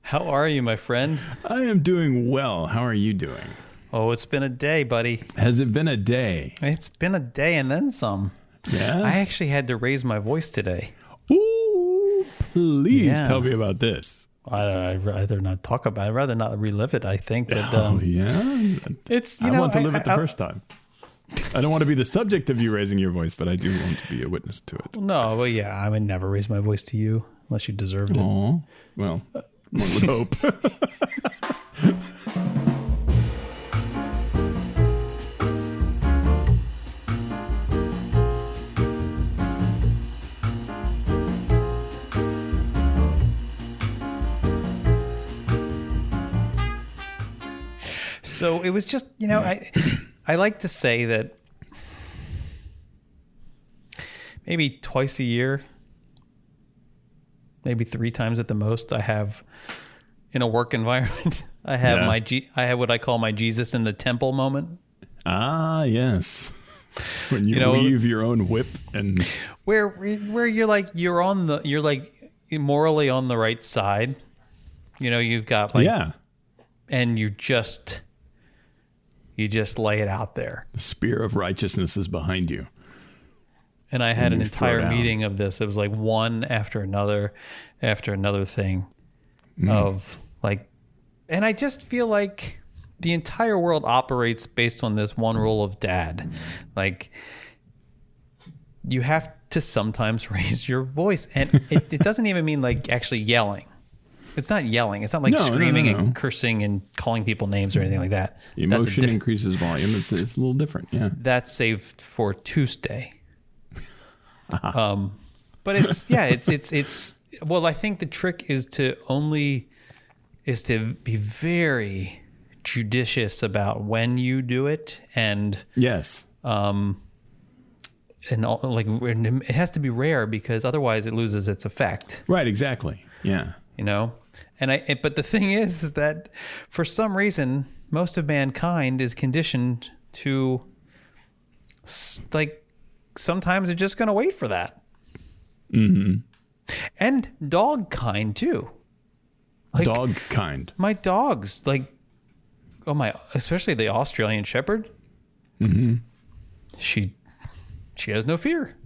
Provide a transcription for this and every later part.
How are you, my friend? I am doing well. How are you doing? Oh, it's been a day, buddy. Has it been a day? It's been a day and then some. Yeah? I actually had to raise my voice today. Ooh, please tell me about this. I'd rather not talk about it. I'd rather not relive it, I think. But, yeah? It's, I want to live it the first time. I don't want to be the subject of you raising your voice, but I do want to be a witness to it. No, well, yeah, I would never raise my voice to you unless you deserved it. Aw, well, one would hope. So it was just, I like to say that maybe twice a year, maybe 3 times at the most, I have in a work environment, I have I have what I call my Jesus in the temple moment. Ah, yes. When you weave your own whip and where you're like morally on the right side. You've got and you just lay it out there. The spear of righteousness is behind you. And I had an entire meeting of this. It was like one after another thing of like, and I just feel like the entire world operates based on this one rule of dad. Like, you have to sometimes raise your voice. And it doesn't even mean like actually yelling. It's not yelling. It's not like screaming and cursing and calling people names or anything like that. Emotion increases volume. It's a little different. Yeah. That's saved for Tuesday. But it's well, I think the trick is to be very judicious about when you do it, and yes, and it has to be rare because otherwise it loses its effect. Right, exactly. Yeah. But the thing is that for some reason most of mankind is conditioned to sometimes they're just going to wait for that. Mm-hmm. And dog kind too. Dog kind. My dogs, especially the Australian Shepherd. Mm-hmm. She has no fear.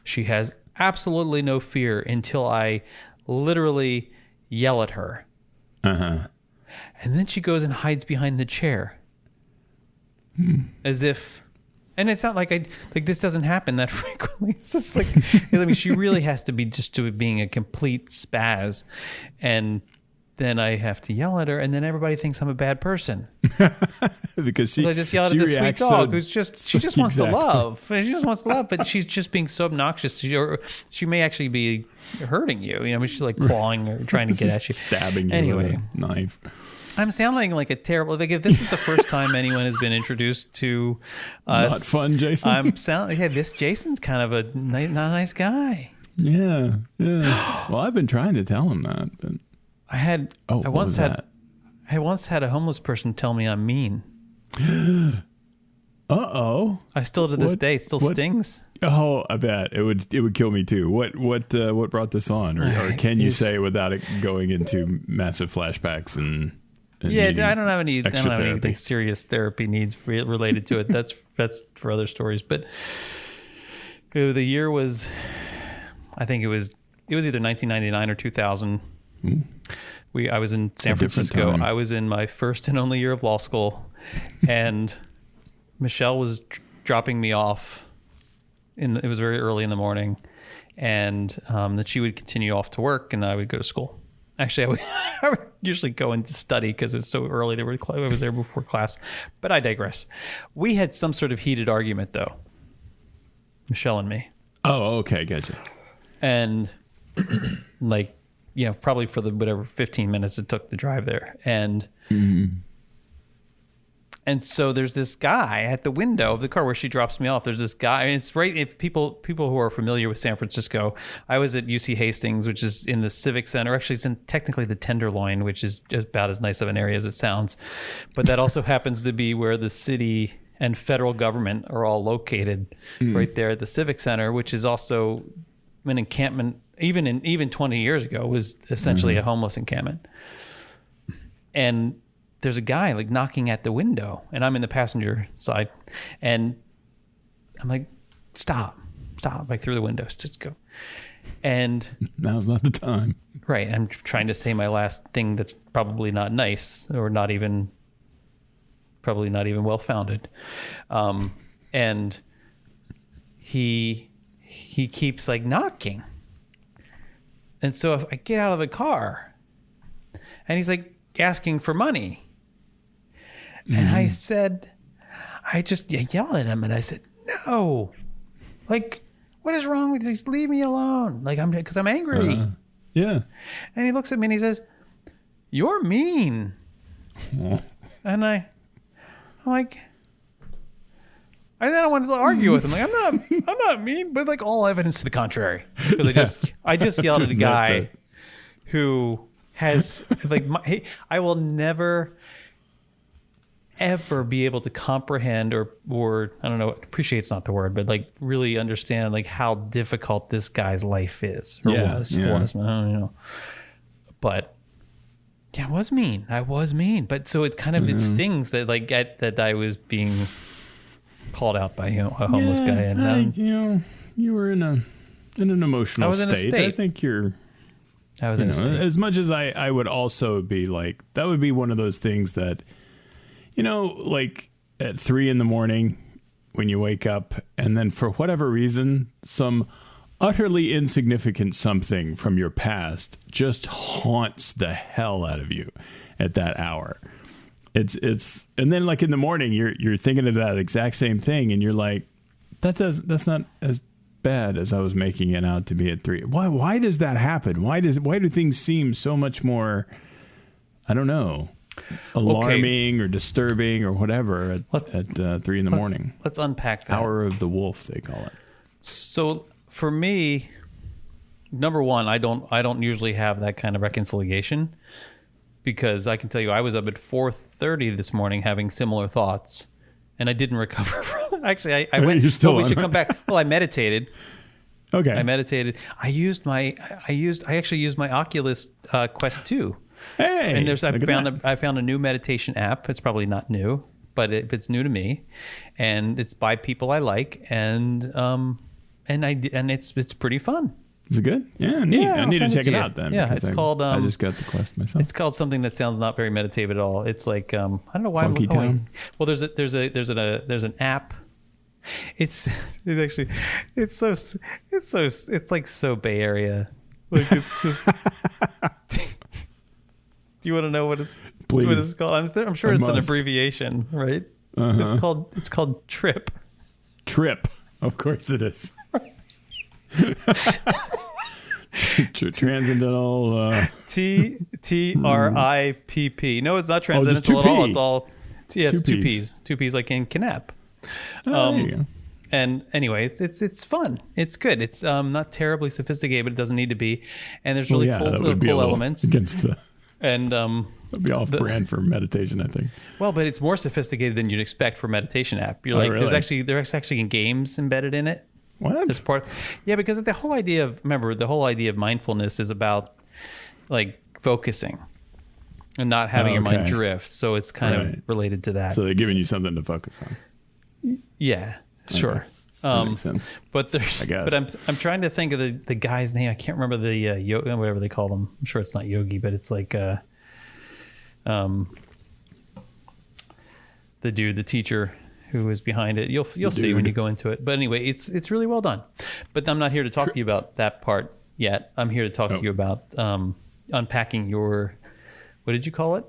She has absolutely no fear until I literally yell at her. Uh-huh. And then she goes and hides behind the chair. As if... And it's not like this doesn't happen that frequently. It's just like, she really has to be just being a complete spaz. And then I have to yell at her, and then everybody thinks I'm a bad person. Because I just yelled at this sweet dog who's she just wants to love. She just wants to love, but she's just being so obnoxious. She may actually be hurting you. She's like clawing or trying to get at you. Stabbing you with a knife. I'm sounding like a terrible... If this is the first time anyone has been introduced to us... Not fun, Jason? This Jason's kind of not a nice guy. Yeah. Well, I've been trying to tell him that, but... I once had a homeless person tell me I'm mean. Uh-oh. I still, to this day, it still stings. Oh, I bet. It would kill me too. What brought this on? Or can you say without it going into massive flashbacks and I don't have any serious therapy needs related to it. That's for other stories. But the year was, I think it was either 1999 or 2000. I was in San Francisco. I was in my first and only year of law school, and Michelle was dropping me off. It was very early in the morning, and that she would continue off to work, and I would go to school. Actually, I would usually go and study because it was so early. I was there before class, but I digress. We had some sort of heated argument, though, Michelle and me. Oh, okay, gotcha. And probably for the 15 minutes it took to drive there, and and so there's this guy at the window of the car where she drops me off. There's this guy, and it's right. If people who are familiar with San Francisco, I was at UC Hastings, which is in the Civic Center. Actually, it's in technically the Tenderloin, which is about as nice of an area as it sounds. But that also happens to be where the city and federal government are all located, right there at the Civic Center, which is also an encampment even 20 years ago was essentially a homeless encampment. And there's a guy like knocking at the window, and I'm in the passenger side, and I'm like, stop, like through the windows, just go. And now's not the time. Right. I'm trying to say my last thing that's probably not nice or probably not even well-founded. And he keeps like knocking. And so if I get out of the car and he's like asking for money, and I said, I just yelled at him and I said, no, like, what is wrong with you? Just leave me alone. Like, because I'm angry. Yeah. And he looks at me and he says, you're mean. And I'm like, I don't want to argue with him. Like, I'm not mean, but like all evidence to the contrary. Because I just yelled at a guy who has like, I will never ever be able to comprehend or I don't know, appreciate's not the word, but like really understand like how difficult this guy's life is or was. I don't know. But yeah, I was mean. But so it kind of it stings that like that I was being called out by a homeless guy, and you were in an emotional state. I think I was in a state. As much as I would also be like, that would be one of those things that, like at 3 a.m. when you wake up, and then for whatever reason, some utterly insignificant something from your past just haunts the hell out of you at that hour. It's and then like in the morning, you're thinking of that exact same thing, and you're like, that's not as bad as I was making it out to be at 3. Why does that happen? Why do things seem so much more, I don't know, alarming or disturbing or whatever at 3 a.m? Let's unpack that. Hour of the wolf, they call it. So for me, number one, I don't usually have that kind of reconciliation, because I can tell you I was up at 4:30 this morning having similar thoughts, and I didn't recover from. Actually, I went. We should come back. Well, I meditated. Okay. I meditated. I actually used my Oculus Quest 2. Hey, and I found a new meditation app. It's probably not new, but it's new to me, and it's by people I like, and it's pretty fun. Is it good? Yeah, neat. Yeah, I need to check it out then. Yeah, it's called. I just got the Quest myself. It's called something that sounds not very meditative at all. It's like I don't know why. Funky Town. Well, there's an app. It's like so Bay Area. Like it's just. Do you want to know what it's called? I'm sure it's an abbreviation, right? Uh-huh. It's called Trip. Trip. Of course it is. Transcendental. TRIPP. No, it's not transcendental at all. It's all. Yeah, it's two P's. Two P's like in Knapp. There you go. And anyway, it's fun. It's good. It's not terribly sophisticated, but it doesn't need to be. And there's really cool elements. Against the. And that'd be off brand for meditation, I think. Well, but it's more sophisticated than you'd expect for a meditation app. You're like, really? there's actually games embedded in it. What? As part, yeah, because the whole idea of mindfulness is about like focusing and not having your mind drift. So it's kind of related to that. So they're giving you something to focus on. Yeah, sure. That makes sense. But I'm trying to think of the guy's name. I can't remember the whatever they call him. I'm sure it's not Yogi, but it's like the dude, the teacher who is behind it. You'll see when you go into it. But anyway, it's really well done. But I'm not here to talk to you about that part yet. I'm here to talk to you about unpacking your, what did you call it?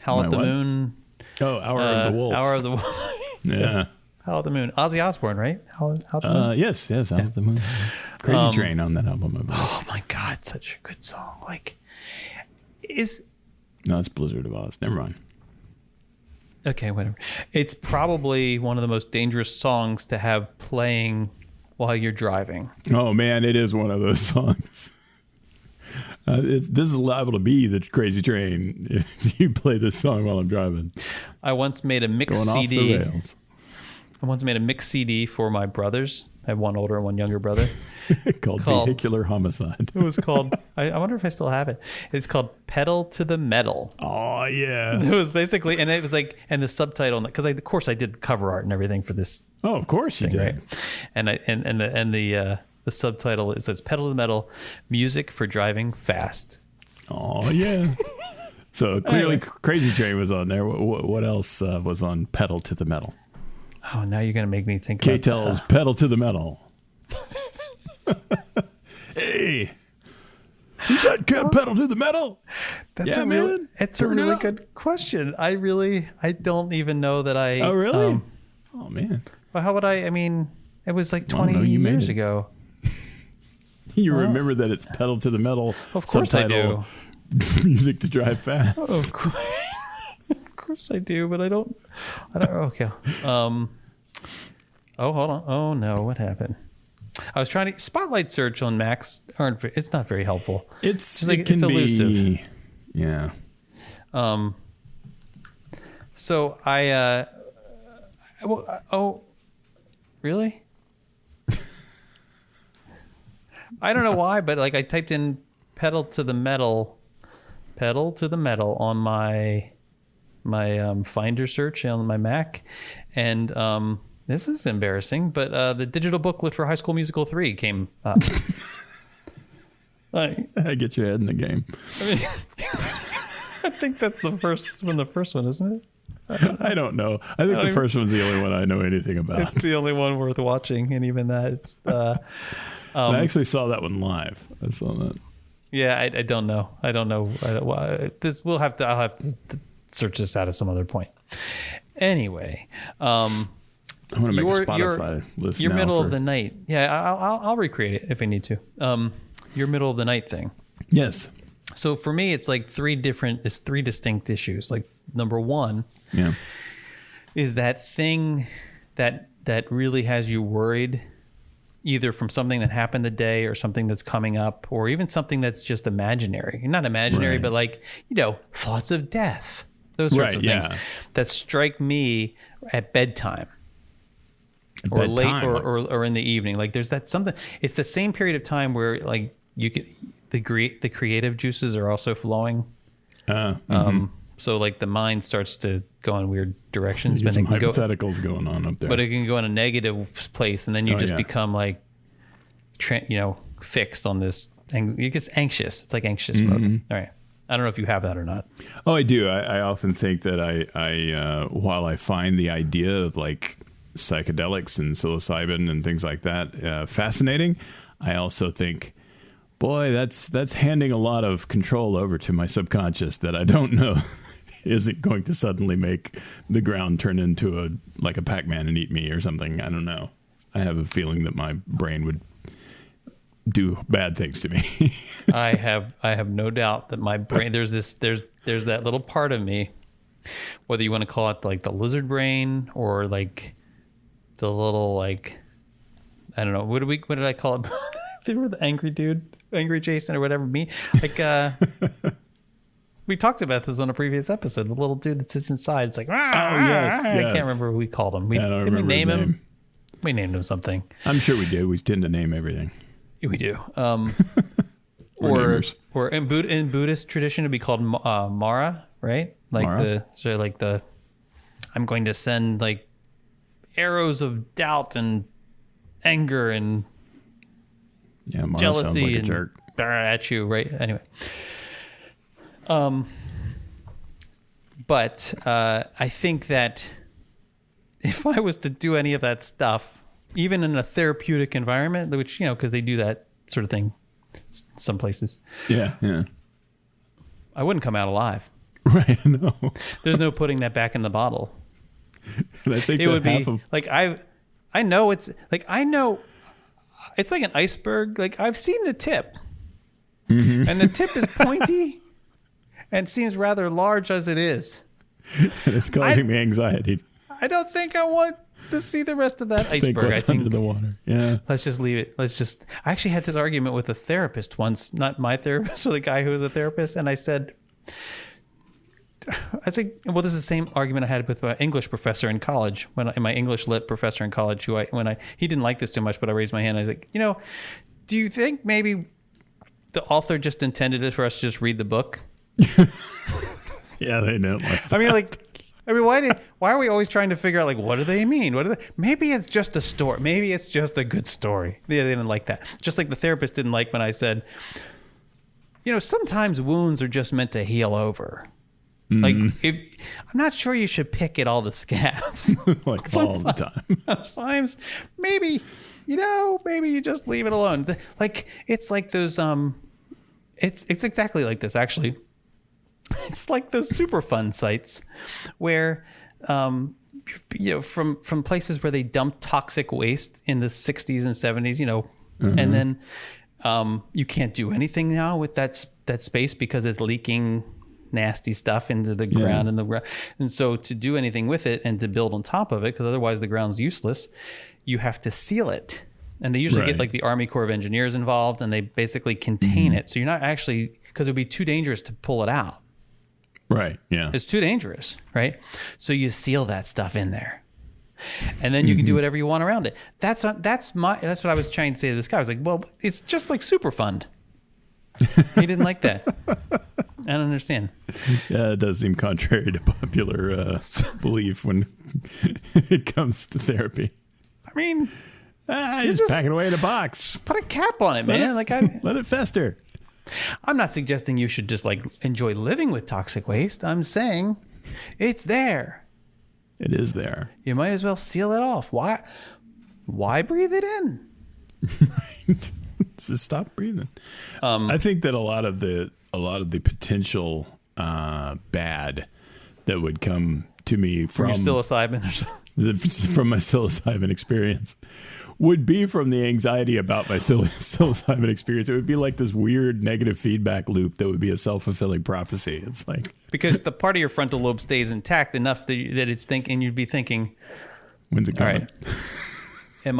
Howl at the Moon. Oh, Hour of the Wolf. Hour of the Wolf. Yeah. Howl at the Moon. Ozzy Osbourne, right? Howl at the Moon? Yes, Howl at the Moon. Crazy Train on that album, I believe. Oh my God, such a good song. Like, no, it's Blizzard of Oz. Never mind. Okay, whatever. It's probably one of the most dangerous songs to have playing while you're driving. Oh man, it is one of those songs. This is liable to be the Crazy Train if you play this song while I'm driving. I once made a mix CD. Going off the rails. I once made a mix CD for my brothers, I have one older and one younger brother. called Vehicular Homicide. It was called, I wonder if I still have it. It's called Pedal to the Metal. Oh, yeah. It was basically, and it was like, and the subtitle, because of course I did cover art and everything for this. Oh, of course you did. Right? And the subtitle, it says Pedal to the Metal, Music for Driving Fast. Oh, yeah. So clearly Crazy Train was on there. What else was on Pedal to the Metal? Oh, now you're going to make me think K-Tel's Pedal to the Metal. Hey, who's that cat pedal to the metal? It's a really good question. I don't even know that I. Oh, really? Oh, man. Well, how would I mean, it was like 20 years ago. You remember that it's Pedal to the Metal. Of course I do. Music to drive fast. Of course I do, but I don't. Okay. Oh, hold on. Oh no, what happened? I was trying to spotlight search on Macs. It's not very helpful. It's elusive. Yeah. So I. Really? I don't know why, but like I typed in pedal to the metal on my Finder search on my Mac, and this is embarrassing, but the digital booklet for High School Musical 3 came up. I get your head in the game. I mean, I think that's the first one, isn't it? I don't know. I think the first one's the only one I know anything about. It's the only one worth watching, and even that, it's. I actually saw that one live. I saw that. Yeah, I don't know. I don't know. I'll have to search this out at some other point. Anyway, I'm gonna make a Spotify list. Your middle of the night. Yeah, I'll recreate it if I need to. Your middle of the night thing. Yes. So for me, it's like three distinct issues. Like number one, is that thing that really has you worried, either from something that happened today or something that's coming up, or even something that's just imaginary. Not imaginary, but like, thoughts of death. Those sorts of things that strike me at bedtime. Or late or in the evening. Like there's that something. It's the same period of time where like you could the creative juices are also flowing. So like the mind starts to go in weird directions. But some hypotheticals going on up there. But it can go in a negative place, and then you just become like, fixed on this. You get anxious. It's like anxious mode. All right. I don't know if you have that or not. Oh, I do. I often think that I while I find the idea of like psychedelics and psilocybin and things like that fascinating, I also think, boy, that's handing a lot of control over to my subconscious that I don't know isn't going to suddenly make the ground turn into a Pac-Man and eat me or something. I don't know. I have a feeling that my brain would do bad things to me. I have no doubt that my brain, there's that little part of me, whether you want to call it like the lizard brain or like the little, like, I don't know, what did I call it? Remember the angry dude, angry Jason or whatever, me? Like, we talked about this on a previous episode, the little dude that sits inside. It's like, yes. I can't remember what we called him. Didn't we name him? We named him something. I'm sure we did. We tend to name everything. We do. Or in Buddhist tradition, it'd be called Mara, right? Like Mara? I'm going to send like arrows of doubt and anger and Mara jealousy sounds like a and jerk at you, right? Anyway, but I think that if I was to do any of that stuff, even in a therapeutic environment, which, because they do that sort of thing some places. Yeah. I wouldn't come out alive. Right, no. There's no putting that back in the bottle. And I think it would be like, I know it's like an iceberg. Like I've seen the tip, and the tip is pointy and seems rather large as it is. And it's causing me anxiety. I don't think I want to see the rest of that iceberg. I think under the water. Yeah. Let's just leave it. I actually had this argument with a therapist once, not my therapist, but the guy who was a therapist. And I said, I say, well, this is the same argument I had with my English professor in college, my English lit professor in college, he didn't like this too much, but I raised my hand. I was like, do you think maybe the author just intended it for us to just read the book? Yeah, they don't like that. Why are we always trying to figure out, like, what do they mean? Maybe it's just a story. Maybe it's just a good story. They didn't like that. Just like the therapist didn't like when I said, sometimes wounds are just meant to heal over. Like, I'm not sure you should pick at all the scabs. Like all the time. Sometimes, maybe you just leave it alone. Like, it's like those, it's exactly like this, actually. It's like those super fun sites where, from places where they dump toxic waste in the 60s and 70s, and then you can't do anything now with that space because it's leaking nasty stuff into the ground and so to do anything with it and to build on top of it, because otherwise the ground's useless, you have to seal it. And they usually get like the Army Corps of Engineers involved, and they basically contain it. So you're not actually, because it would be too dangerous to pull it out. Right. Yeah. It's too dangerous. Right. So you seal that stuff in there, and then you can do whatever you want around it. That's what I was trying to say to this guy. I was like, well, it's just like Superfund. He didn't like that. I don't understand. Yeah, it does seem contrary to popular belief when it comes to therapy. I mean, just pack it away in a box. Put a cap on it, man. Let it fester. I'm not suggesting you should just like enjoy living with toxic waste. I'm saying it's there. It is there. You might as well seal it off. Why breathe it in? Right. Just stop breathing. I think that a lot of the potential bad that would come to me from your psilocybin or something. From my psilocybin experience would be from the anxiety about my psilocybin experience. It would be like this weird negative feedback loop that would be a self-fulfilling prophecy. It's like, because the part of your frontal lobe stays intact enough that it's thinking, you'd be thinking, when's it coming? All right. Am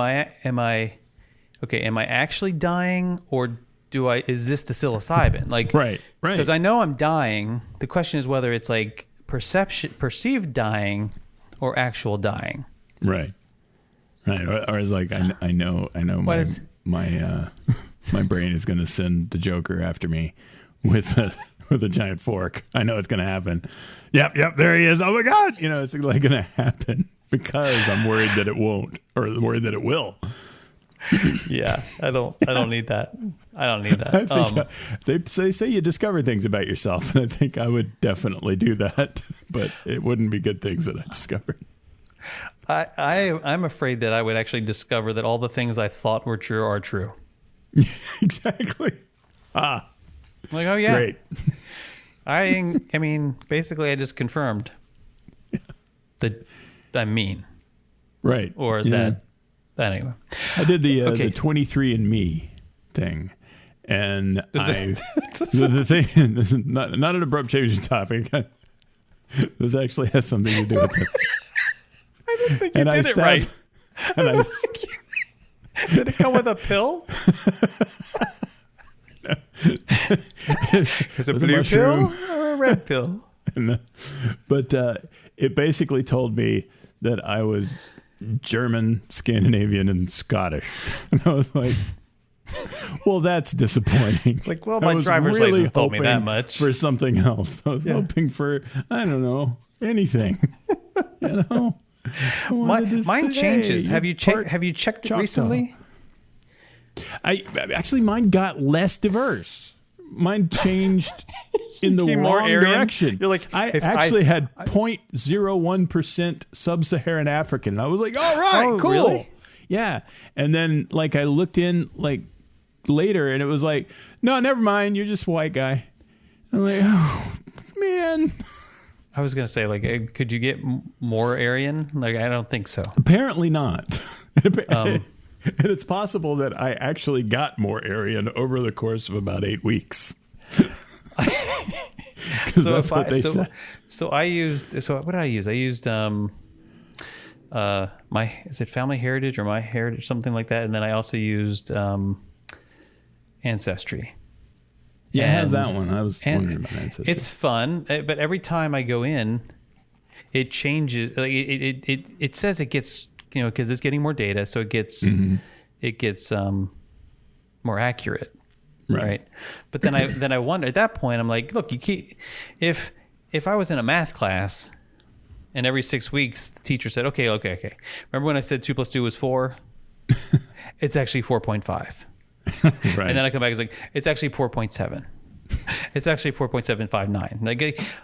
I actually dying, or is this the psilocybin? Like, right. Because I know I'm dying. The question is whether it's like perceived dying or actual dying. Right. Or it's like, I know my brain is going to send the Joker after me with a giant fork. I know it's going to happen. Yep, there he is. Oh my God. It's like going to happen because I'm worried that it won't, or worried that it will. Yeah, I don't need that. I don't need that. I think they say you discover things about yourself, and I think I would definitely do that, but it wouldn't be good things that I discovered. I'm afraid that I would actually discover that all the things I thought were true are true. Exactly. Like, oh yeah. Great. I mean, basically, I just confirmed that I'm mean. Right. Or that. Anyway, I did the 23andMe thing, and the thing. This is not an abrupt change of topic. This actually has something to do with this. I didn't think you did it right. And did it come with a pill? There's a blue pill or a red pill. But it basically told me that I was German, Scandinavian, and Scottish. And I was like, well, that's disappointing. It's like, well, my driver's license told me that much. For something else. I was hoping for, I don't know, anything. Mine changes. Have you checked it recently? Mine got less diverse. Mine changed in the wrong direction. You're like, I actually had 0.01% sub-Saharan African. And I was like, all right, cool. Really? Yeah. And then like I looked in like later and it was like, no, never mind. You're just a white guy. I'm like, oh, man. I was going to say, like, could you get more Aryan? Like, I don't think so. Apparently not. And it's possible that I actually got more Aryan over the course of about 8 weeks. Because that's what they said. So what did I use? I used is it Family Heritage or My Heritage, something like that. And then I also used Ancestry. Yeah, it has that one. I was wondering about Ancestry. It's fun, but every time I go in, it changes. Like it says it gets, because it's getting more data, so it gets more accurate, right? But then I wonder at that point. I'm like, look, if I was in a math class, and every 6 weeks the teacher said, okay. Remember when I said 2 + 2 was 4? It's actually 4.5. Right. And then I come back, it's like, it's actually 4.7. It's actually 4.759.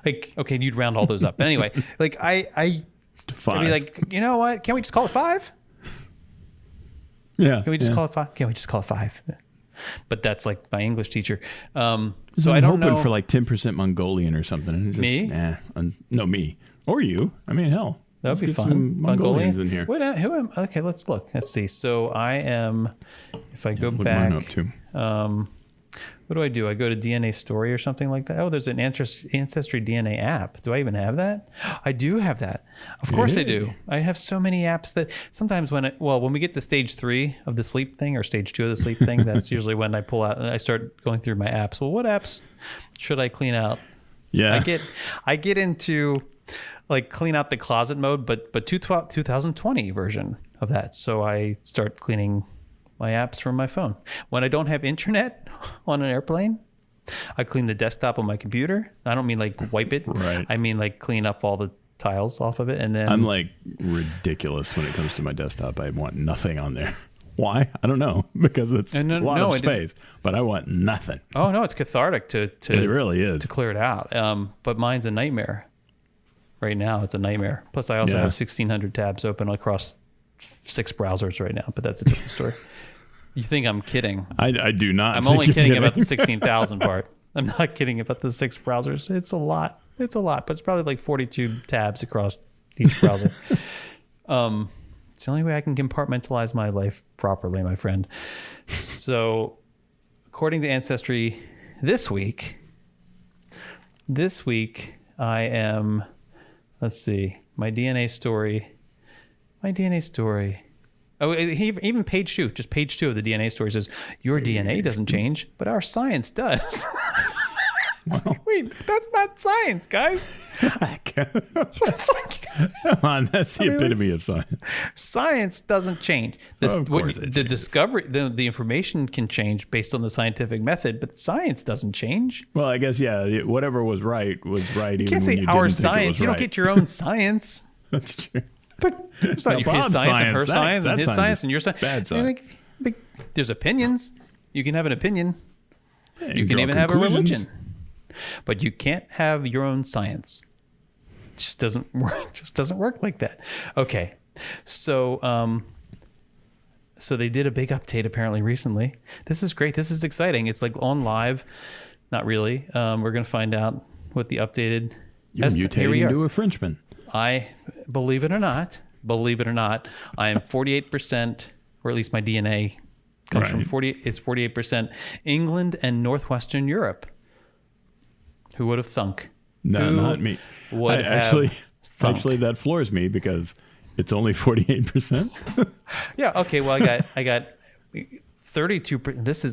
Like, okay, you'd round all those up. But anyway, like I'd be like, you know what? Can't we just call it 5? Yeah. Can we just call it 5? Can't we just call it 5? But that's like my English teacher. So I'm I don't hoping know. for like 10% Mongolian or something. Just, me? No, me. Or you. I mean, hell. That would be fun. Some Mongolians in here. Okay, let's look. Let's see. So I am, if I go look back, mine up too. what do? I go to DNA Story or something like that. Oh, there's an Ancestry DNA app. Do I even have that? I do have that. Of course I do. I have so many apps that sometimes when we get to stage 3 of the sleep thing or stage 2 of the sleep thing, that's usually when I pull out and I start going through my apps. Well, what apps should I clean out? Yeah. I get into like clean out the closet mode, but 2020 version of that. So I start cleaning my apps from my phone. When I don't have internet on an airplane, I clean the desktop on my computer. I don't mean like wipe it. Right. I mean like clean up all the tiles off of it. And then I'm like ridiculous when it comes to my desktop. I want nothing on there. Why? I don't know. Because it's a lot of space, but I want nothing. Oh no, it's cathartic to it really is to clear it out. But mine's a nightmare. Right now, it's a nightmare. Plus, I also have 1,600 tabs open across 6 browsers right now. But that's a different story. You think I'm kidding? I do not. I'm only kidding about the 16,000 part. I'm not kidding about the 6 browsers. It's a lot. But it's probably like 42 tabs across each browser. It's the only way I can compartmentalize my life properly, my friend. So, according to Ancestry, this week I am. Let's see. My DNA story. Oh, even page 2, just page 2 of the DNA story says, your DNA doesn't change, but our science does. Wait, that's not science, guys. Come on, that's the epitome of science. Science doesn't change. The discovery, the information can change based on the scientific method, but science doesn't change. Well, I guess, whatever was right was right. You can't say our science. You don't get your own science. That's true. It's not his science and her science and his science and your science. Bad science. There's opinions. You can have an opinion. Yeah, you can even have a religion. But you can't have your own science. It just doesn't work. Just doesn't work like that. Okay. So they did a big update apparently recently. This is great. This is exciting. It's like on live. Not really. We're going to find out what the updated. You're mutating into a Frenchman. I believe it or not, I am 48%, or at least my DNA comes from 48% England and Northwestern Europe. Who would have thunk? No, not me. Actually, that floors me because it's only 48%. Yeah. Okay. Well, I got 32%. This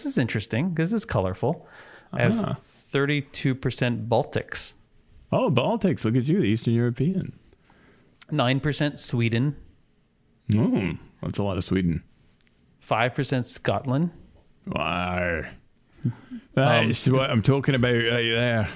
is interesting. This is colorful. I have 32% Baltics. Oh, Baltics. Look at you, the Eastern European. 9% Sweden. That's a lot of Sweden. 5% Scotland. Wow. That's what I'm talking about right there.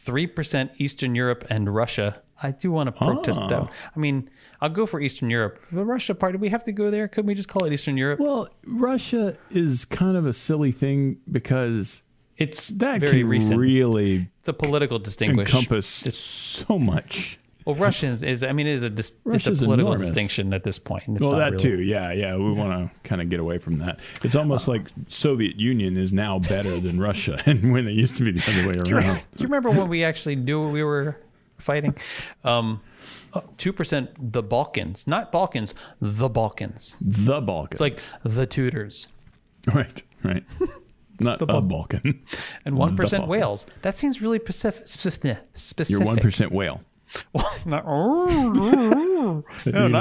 3% Eastern Europe and Russia. I do want to protest that. I mean, I'll go for Eastern Europe. The Russia part, do we have to go there? Couldn't we just call it Eastern Europe? Well, Russia is kind of a silly thing because it's that very can recent. Really it's a political distinction. Encompass so much. Well, Russia is it's a political enormous. distinction at this point. It's well, that really. too. Yeah. We want to kind of get away from that. It's almost like Soviet Union is now better than Russia, and when it used to be the other way around. Do you remember when we actually knew we were fighting? 2% the Balkans, not Balkans, the Balkans. The Balkans. It's like the Tudors. Right. Not the Balkan. And 1% Wales. That seems really specific. You're 1% whale. Well, not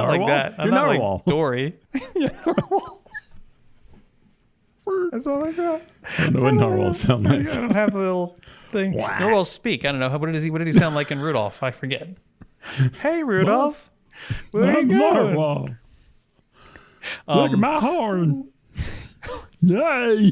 like that. I'm not narwhal. like Dory. That's all I got. I don't know what narwhals sound like. I don't have a little thing. Narwhals speak. I don't know. What did he sound like in Rudolph? I forget. Hey, Rudolph. Where are you going? Narwhal. Look at my horn. Yay.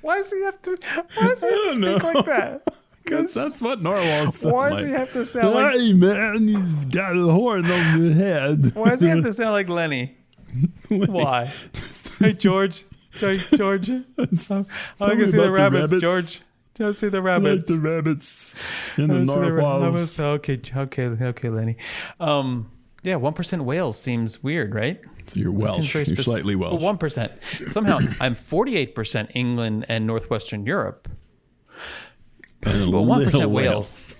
Why does he have to speak like that? Because that's what narwhals sound Why like. does he have to sound like... Hey, man, he's got a horn on the head. Why does he have to sound like Lenny? Why? Hey, George. George. I'm going to see the rabbits, George. Go see the rabbits. Like the rabbits and the narwhals. Okay, Lenny. 1% Wales seems weird, right? So you're Welsh. You're slightly Welsh. Well, 1%. Somehow, I'm 48% England and Northwestern Europe. And but 1% Wales.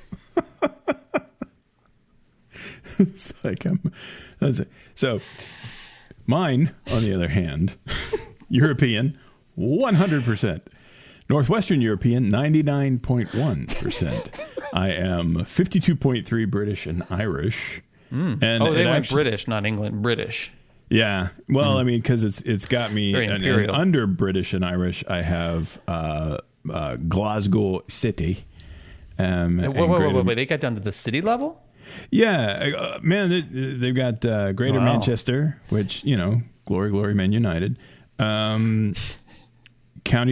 It's like that's it. So mine, on the other hand, European, 100%. Northwestern European, 99.1%. I am 52.3 British and Irish. And they went British, not England. British. Yeah. Well, I mean, because it's got me and under British and Irish, I have Glasgow City. Wait, they got down to the city level? Yeah, man, they've got Greater Manchester, which, glory, glory, Man United. County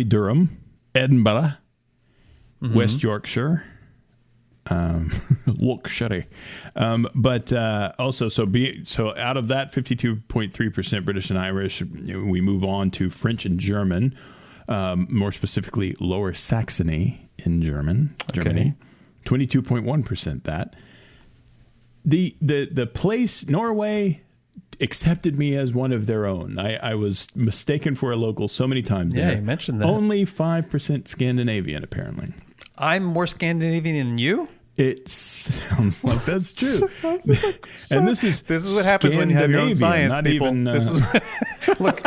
Durham, Edinburgh, West Yorkshire, Yorkshire. But also, so out of that 52.3% British and Irish, we move on to French and German, more specifically Lower Saxony in Germany, 22.1% that. The place, Norway, accepted me as one of their own. I was mistaken for a local so many times. Yeah, you mentioned that. Only 5% Scandinavian, apparently. I'm more Scandinavian than you? It sounds like that's true. And this is what happens when you have your own science, not people. Even, this is look.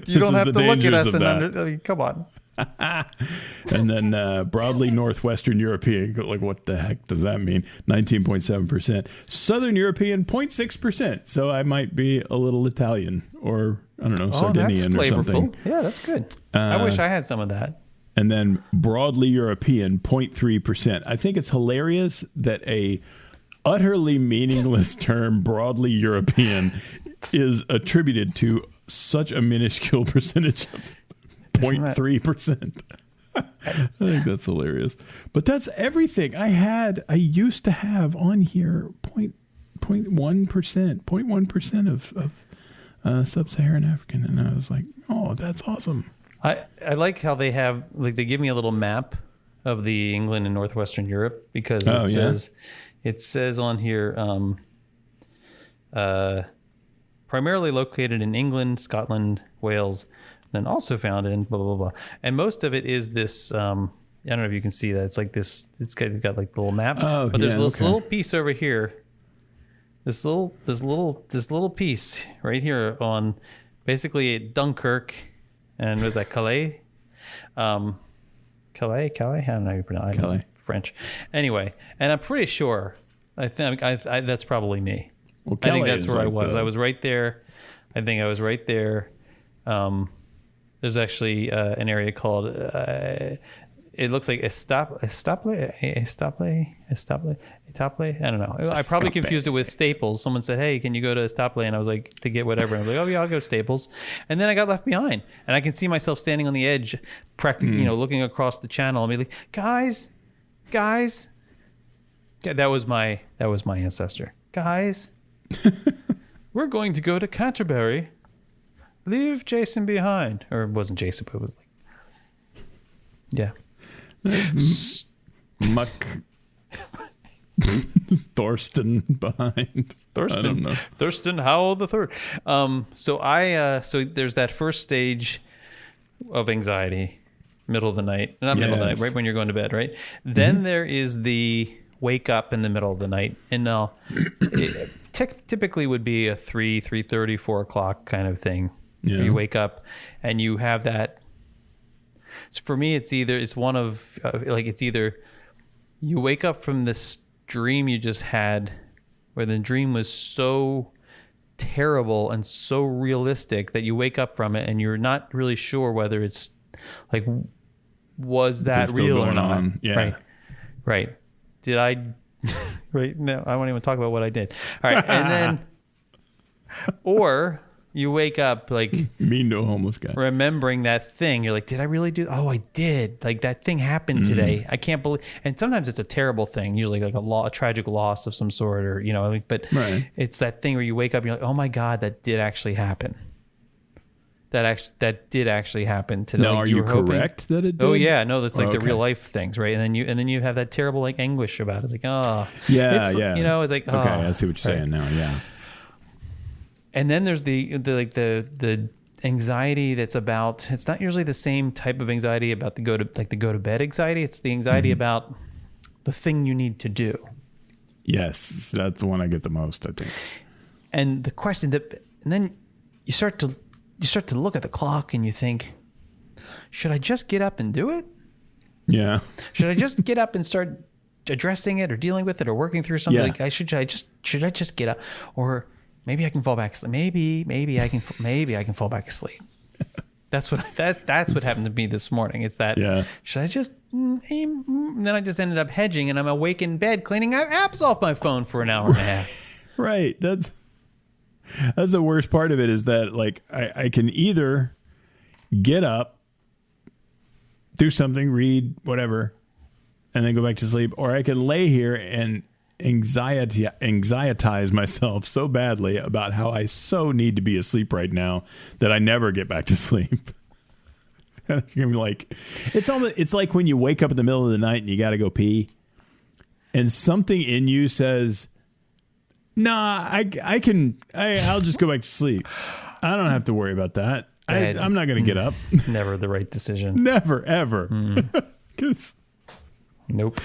You don't have to look at us and come on. And then broadly Northwestern European, like what the heck does that mean? 19.7%. Southern European, 0.6%. So I might be a little Italian or, I don't know, Sardinian or something. Yeah, that's good. I wish I had some of that. And then broadly European, 0.3%. I think it's hilarious that a utterly meaningless term, broadly European, is attributed to such a minuscule percentage of 0.3%. I think that's hilarious. But that's everything. I used to have on here 0.1% of sub-Saharan African. And I was like, oh, that's awesome. I like how they have, like, they give me a little map of the England and Northwestern Europe because it says on here, primarily located in England, Scotland, Wales, then also found in blah, blah, blah. And most of it is this, I don't know if you can see that. It's like this, it's got like the little map. But there's this little piece over here. This little piece right here on basically Dunkirk and was that Calais? Calais? I don't know how you pronounce it. Calais. French. Anyway, and I'm pretty sure, I think that's probably me. Well, I think that's where I was. I was right there. I think I was right there. There's actually an area called, it looks like Estaple. I don't know. I probably confused it with Staples. Someone said, hey, can you go to Estaple? And I was like, to get whatever. And I was like, oh yeah, I'll go Staples. And then I got left behind. And I can see myself standing on the edge, practically, looking across the channel and be like, guys. Yeah, that was my ancestor. Guys, we're going to go to Canterbury. Leave Jason behind. Or it wasn't Jason, but it was like, yeah. Muck Thorsten behind. Thorsten. I don't know. Thurston Howell the Third. So there's that first stage of anxiety, middle of the night. Not middle of the night, right when you're going to bed, right? Then there is the wake up in the middle of the night. And now it typically would be a 3:30, 4 o'clock kind of thing. Yeah. You wake up and you have that. So for me, it's either you wake up from this dream you just had, where the dream was so terrible and so realistic that you wake up from it and you're not really sure whether it's like, was that real or not? Yeah. Right. Did I? Right. No, I won't even talk about what I did. All right. And then, or you wake up like mean to a homeless guy, remembering that thing. You're like, did I really do? Oh, I did. Like that thing happened today. I can't believe. And sometimes it's a terrible thing, usually like a tragic loss of some sort, or but it's that thing where you wake up and you're like, oh my God, that did actually happen. That did actually happen today. Now, like, are you correct that it did? Oh yeah, no, that's like the real life things, right? And then you have that terrible like anguish about it. It's like, yeah. It's like, okay, I see what you're saying now. Yeah. And then there's the anxiety that's about, it's not usually the same type of anxiety about the go to bed anxiety. It's the anxiety about the thing you need to do. Yes, that's the one I get the most, I think. And the question and then you start to look at the clock and you think, should I just get up and do it? Yeah. Should I just get up and start addressing it or dealing with it or working through something? Yeah. Like should I just get up? Or maybe I can fall back asleep. Maybe I can fall back asleep. That's what happened to me this morning. It's that, should I just, and then I just ended up hedging and I'm awake in bed cleaning apps off my phone for an hour and a half. Right. That's the worst part of it, is that like I can either get up, do something, read, whatever, and then go back to sleep, or I can lay here and anxietize myself so badly about how I so need to be asleep right now that I never get back to sleep. I'm like, it's like when you wake up in the middle of the night and you got to go pee, and something in you says, nah, I'll just go back to sleep. I don't have to worry about that. I'm not going to get up. Never the right decision. Never, ever. Nope.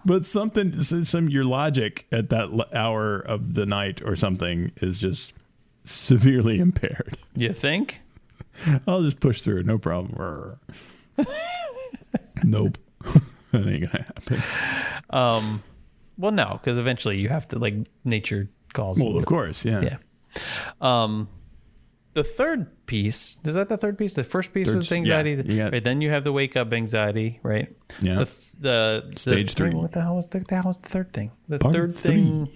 But your logic at that hour of the night or something is just severely impaired. You think? I'll just push through it. No problem. Nope. That ain't going to happen. Well, no, because eventually you have to, like, nature calls. Well, of course, yeah. The third piece, is that the third piece? The first piece was anxiety. Yeah, right, then you have the wake up anxiety, right? Yeah. The Stage 3. What the hell was the third thing? Part third 3. thing.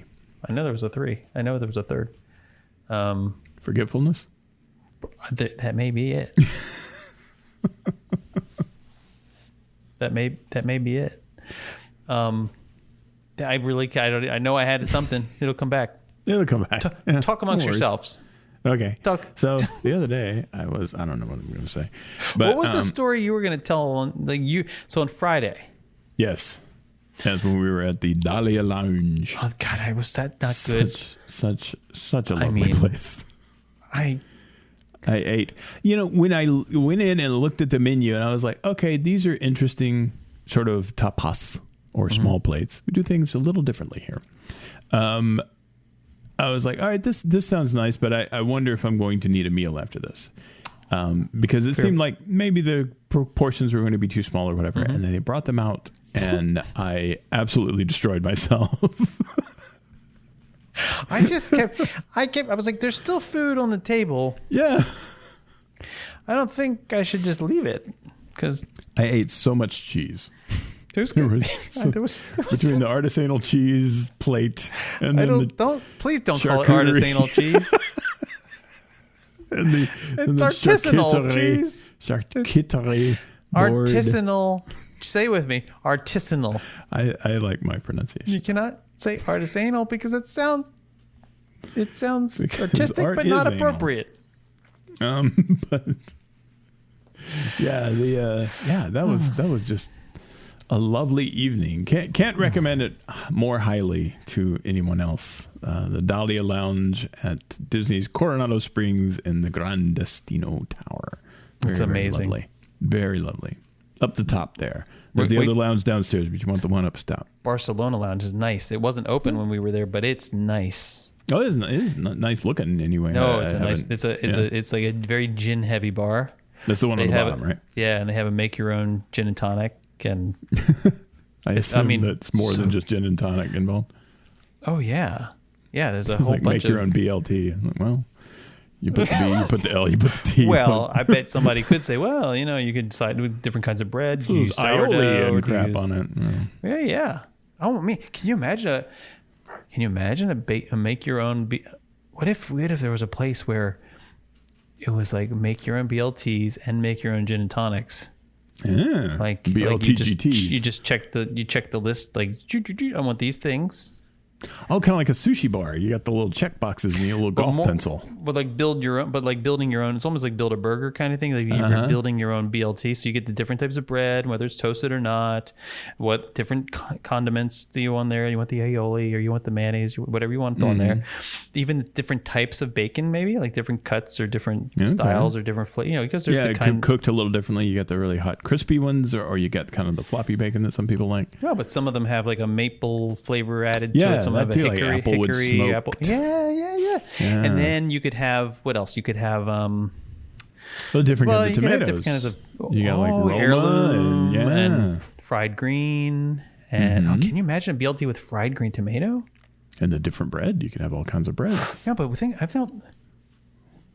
I know there was a 3. I know there was a third. Forgetfulness? That may be it. that may be it. I know I had something. It'll come back. It'll come back. Talk amongst yourselves. Okay. So the other day I don't know what I'm going to say. But, what was the story you were going to tell on Friday? Yes. That's when we were at the Dahlia Lounge. Oh God, was that not good? Such a lovely place. I ate. When I went in and looked at the menu and I was like, okay, these are interesting sort of tapas or small plates. We do things a little differently here. I was like, all right, this sounds nice, but I wonder if I'm going to need a meal after this. Because it seemed like maybe the proportions were going to be too small or whatever. And then they brought them out and I absolutely destroyed myself. I was like, there's still food on the table. Yeah. I don't think I should just leave it because I ate so much cheese. There was between the artisanal cheese plate and please don't call it artisanal cheese. It's artisanal cheese. Charcuterie board. Artisanal. Say it with me. Artisanal. I like my pronunciation. You cannot say artisanal because it sounds artistic but not appropriate. But that was just a lovely evening. Can't recommend it more highly to anyone else. The Dahlia Lounge at Disney's Coronado Springs in the Gran Destino Tower. It's amazing. Very lovely. Very lovely. Up the top there. There's the other lounge downstairs, but you want the one up top. Barcelona Lounge is nice. It wasn't open when we were there, but it's nice. Oh, it is nice looking anyway. No, it's like a very gin heavy bar. That's the one on the bottom, right? Yeah, and they have a make your own gin and tonic. And I assume that's more than just gin and tonic involved. Oh yeah, Yeah, there's a It's whole like bunch make your own BLT. I'm like, well, you put the B, you put the L, you put the T. Well, I bet somebody could say, well, you could decide with different kinds of bread. You use sourdough aioli and crap on it. Yeah. Oh, me. Can you imagine a make your own? What if there was a place where it was like make your own BLTs and make your own gin and tonics? Yeah, like BLTGTs. You just check the list. Like, I want these things. Oh, kind of like a sushi bar. You got the little check boxes and your little golf pencil. But like building your own. It's almost like build a burger kind of thing. Like you're building your own BLT, so you get the different types of bread, whether it's toasted or not. What different condiments do you want there? You want the aioli, or you want the mayonnaise, whatever you want on there. Even different types of bacon, maybe like different cuts or different styles or different flavors. Because there's cooked a little differently. You got the really hot, crispy ones, or you got kind of the floppy bacon that some people like. No, but some of them have like a maple flavor added to it. Some have a hickory, like apple. Yeah. And then you could have what else? You could have different kinds of tomatoes. Different kinds of you got like Roma and fried green. And can you imagine a BLT with fried green tomato? And the different bread. You can have all kinds of breads. Yeah, but I felt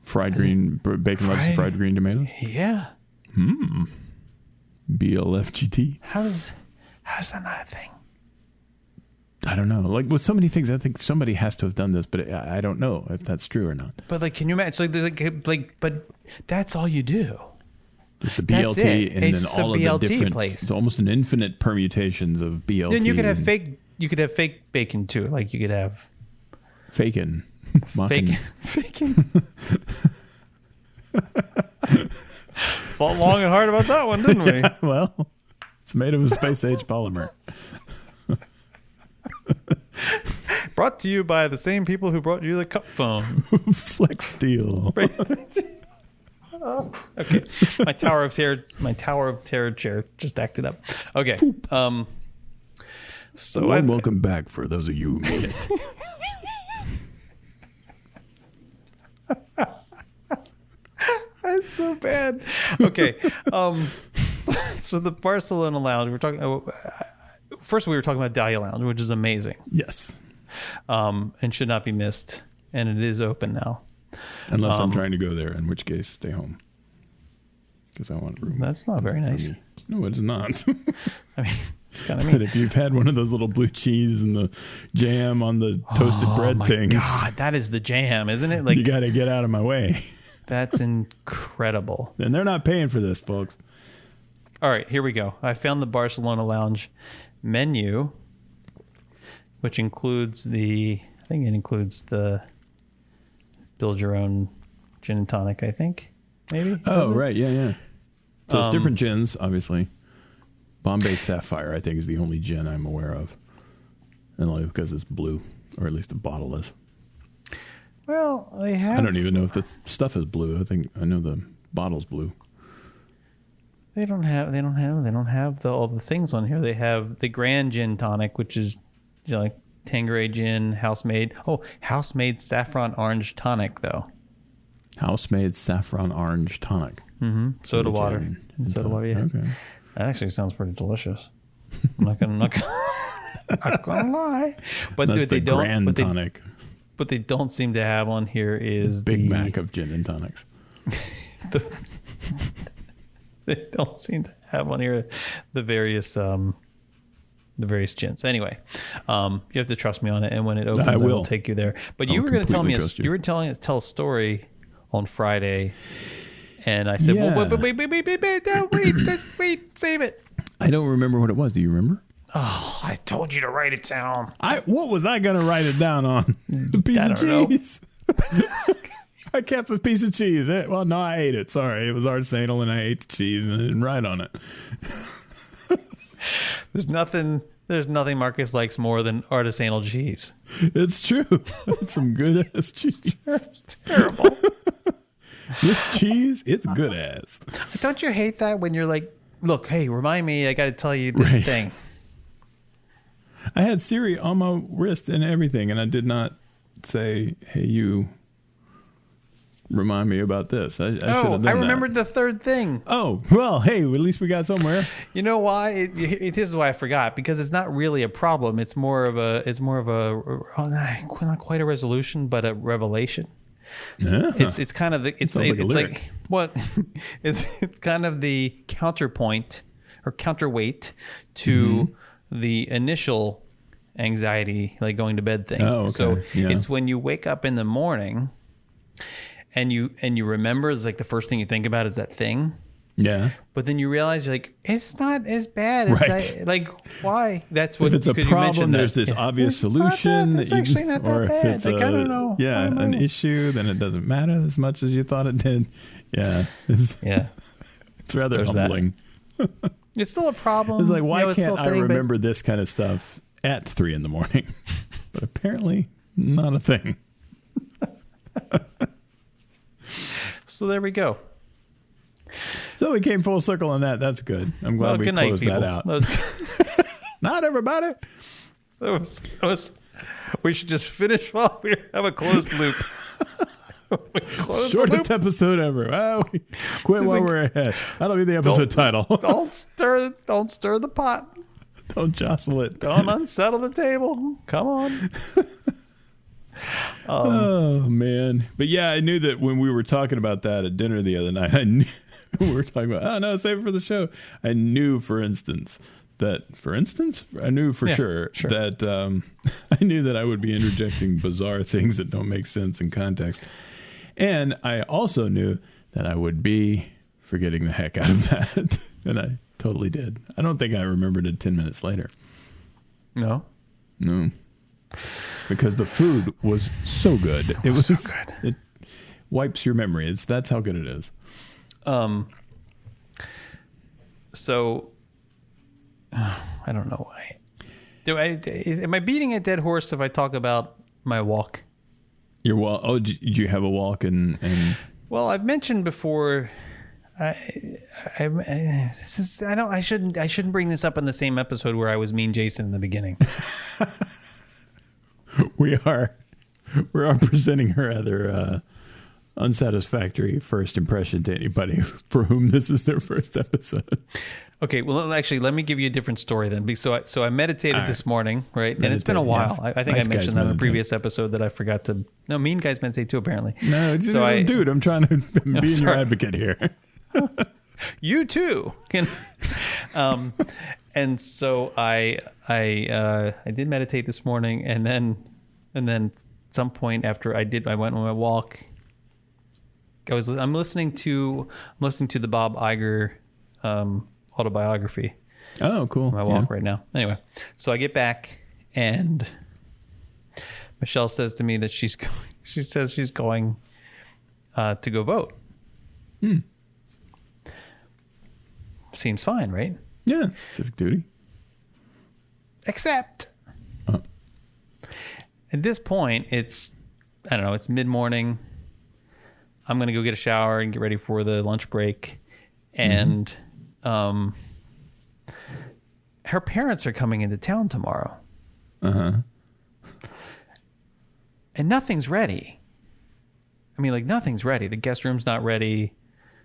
fried green bacon, lettuce, fried green tomatoes. Yeah. BLFGT. How's that not a thing? I don't know. Like with so many things, I think somebody has to have done this, but I don't know if that's true or not. But like, can you imagine? But that's all you do. Just the BLT, and then all of the different, place. Almost an infinite permutations of BLT. Then you could have fake. You could have fake bacon too. Like you could have fakin. Fought long and hard about that one, didn't we? Yeah, well, it's made of a space age polymer. Brought to you by the same people who brought you the cup phone. Flex Steel. Okay, my Tower of Terror chair just acted up. Okay, so welcome back for those of you who made it. That's so bad. Okay, so the Barcelona Lounge. We're talking. First, we were talking about Dahlia Lounge, which is amazing. Yes. And should not be missed. And it is open now. Unless I'm trying to go there, in which case, stay home. Because I want room. That's not very nice. No, it's not. I mean, it's kind of mean. But if you've had one of those little blue cheese and the jam on the toasted bread things. God, that is the jam, isn't it? Like, you got to get out of my way. That's incredible. And they're not paying for this, folks. All right, here we go. I found the Barcelona Lounge menu, which includes the build your own gin and tonic, I think. Maybe. Oh, right. Yeah. So it's different gins, obviously. Bombay Sapphire, I think, is the only gin I'm aware of. And only because it's blue, or at least the bottle is. Well, they have. I don't even know if the stuff is blue. I know the bottle's blue. They don't have all the things on here. They have the Grand Gin Tonic, which is like Tanqueray gin, house-made. Oh, house-made saffron orange tonic, though. House-made saffron orange tonic. Mm-hmm. Soda water. Soda water, yeah. Okay. That actually sounds pretty delicious. I'm not gonna lie. But that's the Grand Tonic. What they don't seem to have on here is the Big Mac of gin and tonics. They don't seem to have on here the various gins. Anyway, you have to trust me on it, and when it opens, I will take you there. But you were going to tell me tell a story on Friday, and I said, "Well, wait, save it." I don't remember what it was. Do you remember? Oh, I told you to write it down. What was I going to write it down on? A piece of cheese. I kept a piece of cheese. Well, no, I ate it. Sorry. It was artisanal and I ate the cheese and I didn't write on it. There's nothing Marcus likes more than artisanal cheese. It's true. It's some good ass cheese. It's terrible. This cheese, it's good ass. Don't you hate that when you're like, look, hey, remind me, I got to tell you this thing. I had Siri on my wrist and everything, and I did not say, hey, you remind me about this. I should have done I remembered the third thing. Oh, well, hey, at least we got somewhere. You know why? This is why I forgot, because it's not really a problem. It's more of a not quite a resolution, but a revelation. Yeah. It's kind of it's like what it's kind of the counterpoint or counterweight to the initial anxiety, like going to bed thing. Oh, okay. So Yeah. it's when you wake up in the morning and you remember, it's like the first thing you think about is that thing. Yeah. But then you realize you're like, it's not as bad as Right. like why? That's what, If it's a because you problem, mentioned there's that. this obvious It's not solution. that- it's actually not that or if bad. it's Like, I don't know. Yeah, Why am I- an issue, then it doesn't matter as much as you thought it did. Yeah. It's rather There's humbling. It's still a problem. It's like, why it's still can't a I thing, but- remember this kind of stuff at 3 a.m? But apparently not a thing. So there we go. So we came full circle on that. That's good. I'm glad we good night, closed people. that out. That Not everybody. was, we should just finish while we have a closed loop. We close the Shortest loop. episode ever. Well, we quit while we're ahead. That'll be the episode title. Don't stir the pot. Don't jostle it. Don't unsettle the table. Come on. Oh man. But yeah, I knew that when we were talking about that at dinner the other night, I knew we were talking about, oh no, save it for the show. I knew, I knew for sure that I knew that I would be interjecting bizarre things that don't make sense in context. And I also knew that I would be forgetting the heck out of that. And I totally did. I don't think I remembered it 10 minutes later. No. Because the food was so good. It was so good. It wipes your memory. That's how good it is. So I don't know why. Am I beating a dead horse if I talk about my walk? Your walk. Oh, did you have a walk and Well, I've mentioned before. I shouldn't bring this up in the same episode where I was mean Jason in the beginning. we are presenting her rather unsatisfactory first impression to anybody for whom this is their first episode. Okay, well, actually, let me give you a different story then. So I meditated this morning, right? And it's been a while. Yes. I think Nice I mentioned guys that in a meditate. previous episode that I forgot to. No, mean guys meditate too, apparently. No, dude, I'm trying to be your sorry. advocate here. You too can. And so I did meditate this morning, and then some point after I went on my walk. I'm listening to the Bob Iger autobiography. Oh, cool. My walk right now. Anyway, so I get back and Michelle says to me that she says she's going to go vote. Seems fine, right? Yeah, civic duty. Except at this point, it's mid-morning. I'm going to go get a shower and get ready for the lunch break. And her parents are coming into town tomorrow. Uh-huh. And nothing's ready. I mean, like, nothing's ready. The guest room's not ready.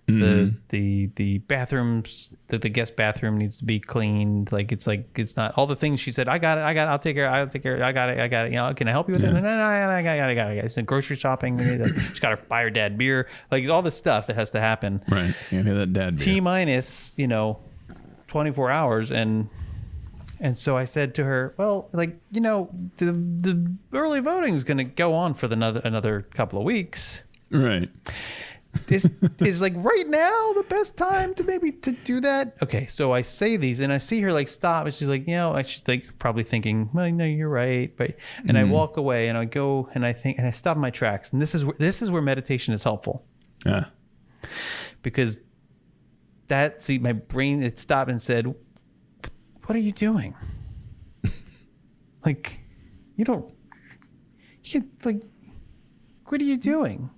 The bathrooms, the guest bathroom needs to be cleaned. It's not all the things she said. I got it. I'll take care. I got it. You know, can I help you with it? No, I got it. She's grocery shopping. She's got to buy her dad beer. Like, all this stuff that has to happen. Right. Can't hear that dad beer. T minus, 24 hours. And so I said to her, well, the early voting is going to go on for another couple of weeks. Right. This is right now the best time to do that. Okay, so I say these and I see her stop, and she's like, she's probably thinking, well, no, you're right, but I walk away and I go and I think and I stop in my tracks, and this is where meditation is helpful. Yeah. Because my brain, it stopped and said, what are you doing? What are you doing?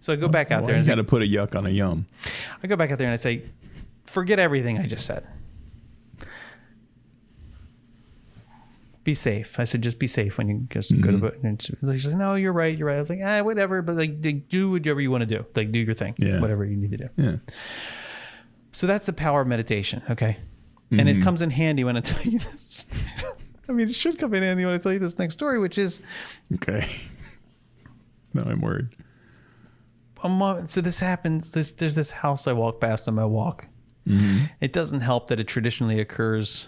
So I go back out there. You got to put a yuck on a yum. I go back out there and I say, forget everything I just said. be safe. I said, just be safe when you just go to bed. And she's like, no, you're right. I was like, whatever. But like, do whatever you want to do. Like, do your thing. Yeah. Whatever you need to do. Yeah. So that's the power of meditation. Okay. And it comes in handy when I tell you this. I mean, it should come in handy when I tell you this next story, which is. Okay. Now I'm worried. So this happens. There's this house I walk past on my walk. It doesn't help that it traditionally occurs.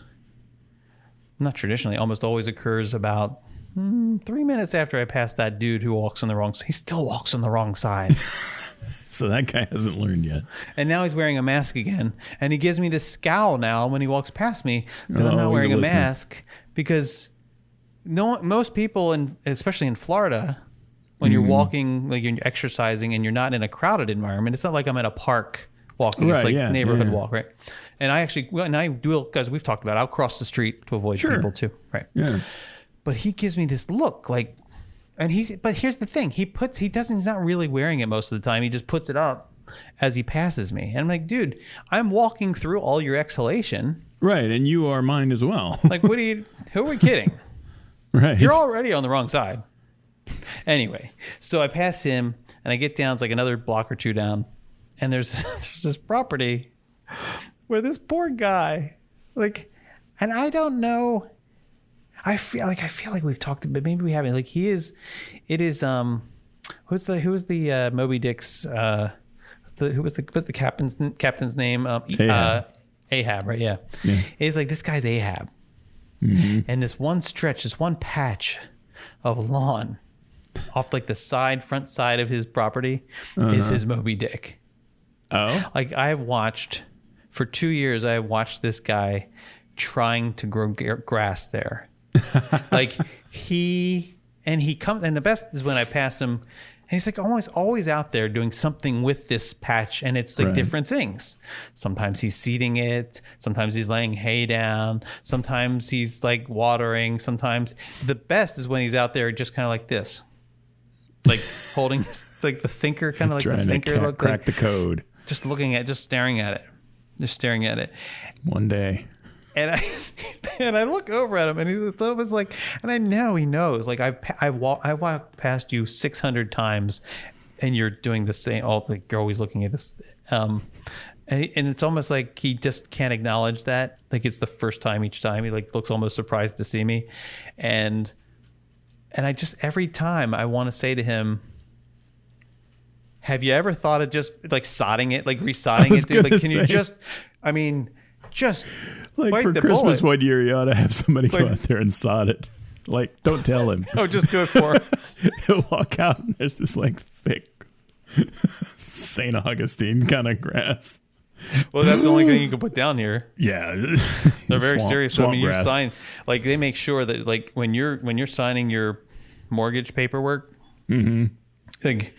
Not traditionally, almost always occurs about 3 minutes after I pass that dude who walks on the wrong side. He still walks on the wrong side. So that guy hasn't learned yet. And now he's wearing a mask again. And he gives me this scowl now when he walks past me because I'm not wearing a mask. Because most people, especially in Florida, when you're walking, like you're exercising and you're not in a crowded environment, it's not like I'm at a park walking. Right, it's like neighborhood walk, right? And I actually, because we've talked about it, I'll cross the street to avoid people too, right? Yeah. But he gives me this look like, but here's the thing, he's not really wearing it most of the time. He just puts it up as he passes me. And I'm like, dude, I'm walking through all your exhalation. Right. And you are mine as well. Like, who are we kidding? Right. You're already on the wrong side. Anyway, so I pass him and I get down, it's like another block or two down. And there's this property where this poor guy, like, and I don't know. I feel like we've talked about, maybe we haven't. Like who's the Moby Dick's what's the captain's name? Ahab, right? Yeah. It's like this guy's Ahab. And this one patch of lawn off like the front side of his property is his Moby Dick. Oh. Like for 2 years I have watched this guy trying to grow grass there. Like he comes, and the best is when I pass him and he's like always out there doing something with this patch, and it's like different things. Sometimes he's seeding it, sometimes he's laying hay down, sometimes he's like watering, sometimes the best is when he's out there just kind of like this, like holding like the thinker, kind of like trying the thinker to look, crack like, the code, just staring at it one day. And I look over at him, and it's almost like, and I know he knows. Like I've walked past you 600 times, and you're doing the same. Like you're always looking at this, and it's almost like he just can't acknowledge that. Like it's the first time each time. He like looks almost surprised to see me, and I just every time I want to say to him, "Have you ever thought of just like sodding it, like resodding it, dude? Like can you just, I mean." Just like for Christmas one year, you ought to have somebody go out there and sod it. Like, don't tell him. Oh, just do it for him. He'll walk out and there's this like thick St. Augustine kind of grass. Well, that's the only thing you can put down here. Yeah, they're very serious. So, I mean, you sign, like they make sure that like when you're signing your mortgage paperwork, like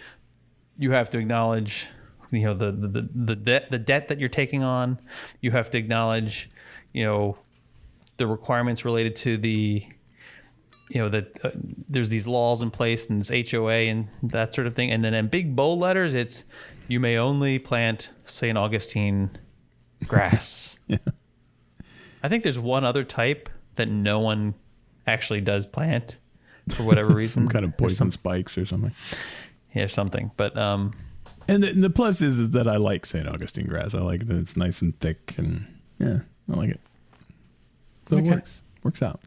you have to acknowledge. You know, the debt that you're taking on. You have to acknowledge, you know, the requirements related to the, you know, that there's these laws in place and this HOA and that sort of thing. And then in big bold letters, it's you may only plant St. Augustine grass. Yeah. I think there's one other type that no one actually does plant for whatever reason. Some kind of poison spikes or something. Yeah, something. But And the plus is that I like St. Augustine grass. I like that it's nice and thick, and yeah, I like it. So it works out.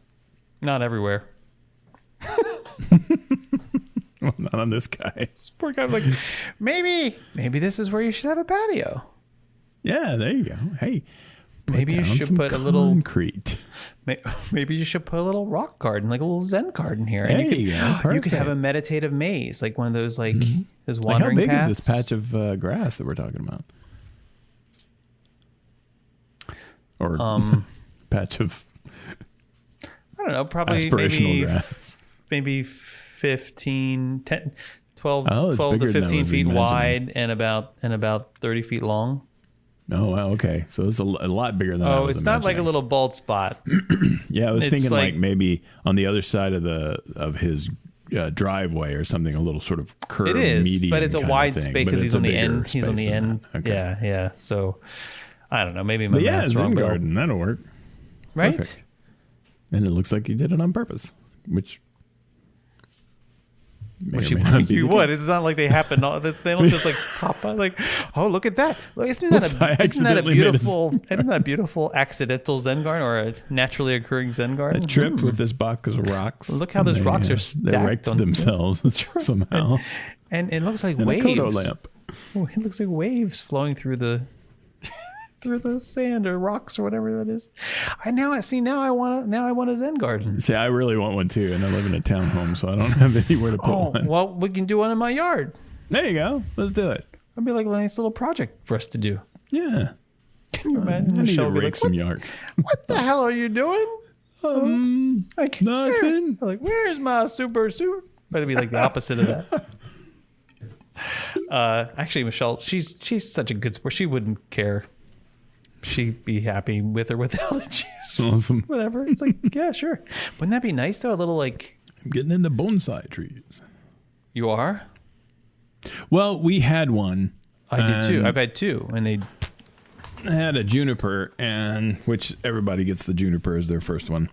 Not everywhere. Well, not on this guy. This poor guy's like, maybe this is where you should have a patio. Yeah, there you go. Hey, maybe you should put a little concrete. Maybe you should put a little rock garden, like a little Zen garden here. There and you go. You could have a meditative maze, like one of those like those wandering paths. How big paths. is this patch of grass that we're talking about? Or patch of I don't know, probably maybe 15, 10, 12, 12 to 15 feet wide and about 30 feet long. Oh, wow, okay. So it's a lot bigger than I was it's imagining. not like a little bald spot. Yeah, I was thinking like maybe on the other side of his driveway or something, a little sort of curved. It is, median but it's a wide space because he's on the end. He's on the end. Okay. Yeah. So I don't know. Maybe my math's Zen wrong. garden, that'll work. Right? Perfect. And it looks like he did it on purpose, which you would. It's not like they happen. They don't just like pop out. Like, oh, look at that! Look, isn't that a beautiful accidental Zen garden or a naturally occurring Zen garden? I tripped with this box of rocks. Look how those rocks are stacked. They raked themselves somehow. And it looks like waves. A lamp. Oh, it looks like waves flowing through the sand or rocks or whatever that is. Now I want a Zen garden. See, I really want one too, and I live in a townhome, so I don't have anywhere to put one. Well, we can do one in my yard. There you go. Let's do it. It'd be like a nice little project for us to do. Yeah. Can you imagine? I need to rake some yard. What the hell are you doing? Nothing. Like, where's my super suit? But it'd be like the opposite of that. Actually, Michelle, she's such a good sport. She wouldn't care. She'd be happy with or without it. She's awesome. Whatever. It's like, yeah, sure. Wouldn't that be nice though? A little like. I'm getting into bonsai trees. You are? Well, we had one. I did too. I've had two, and they had a juniper, and which everybody gets the juniper as their first one,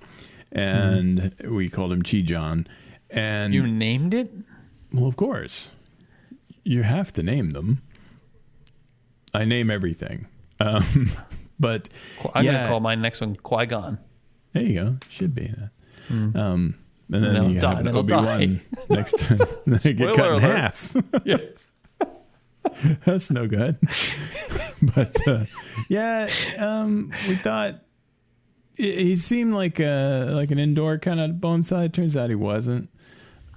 and we called him Chi-John. And you named it? Well, of course. You have to name them. I name everything. But I'm going to call my next one Qui-Gon. There you go. Should be that. And then you have Obi-Wan next to they get cut in half. Yes. That's no good. But we thought he seemed like an indoor kind of bonsai. Turns out he wasn't.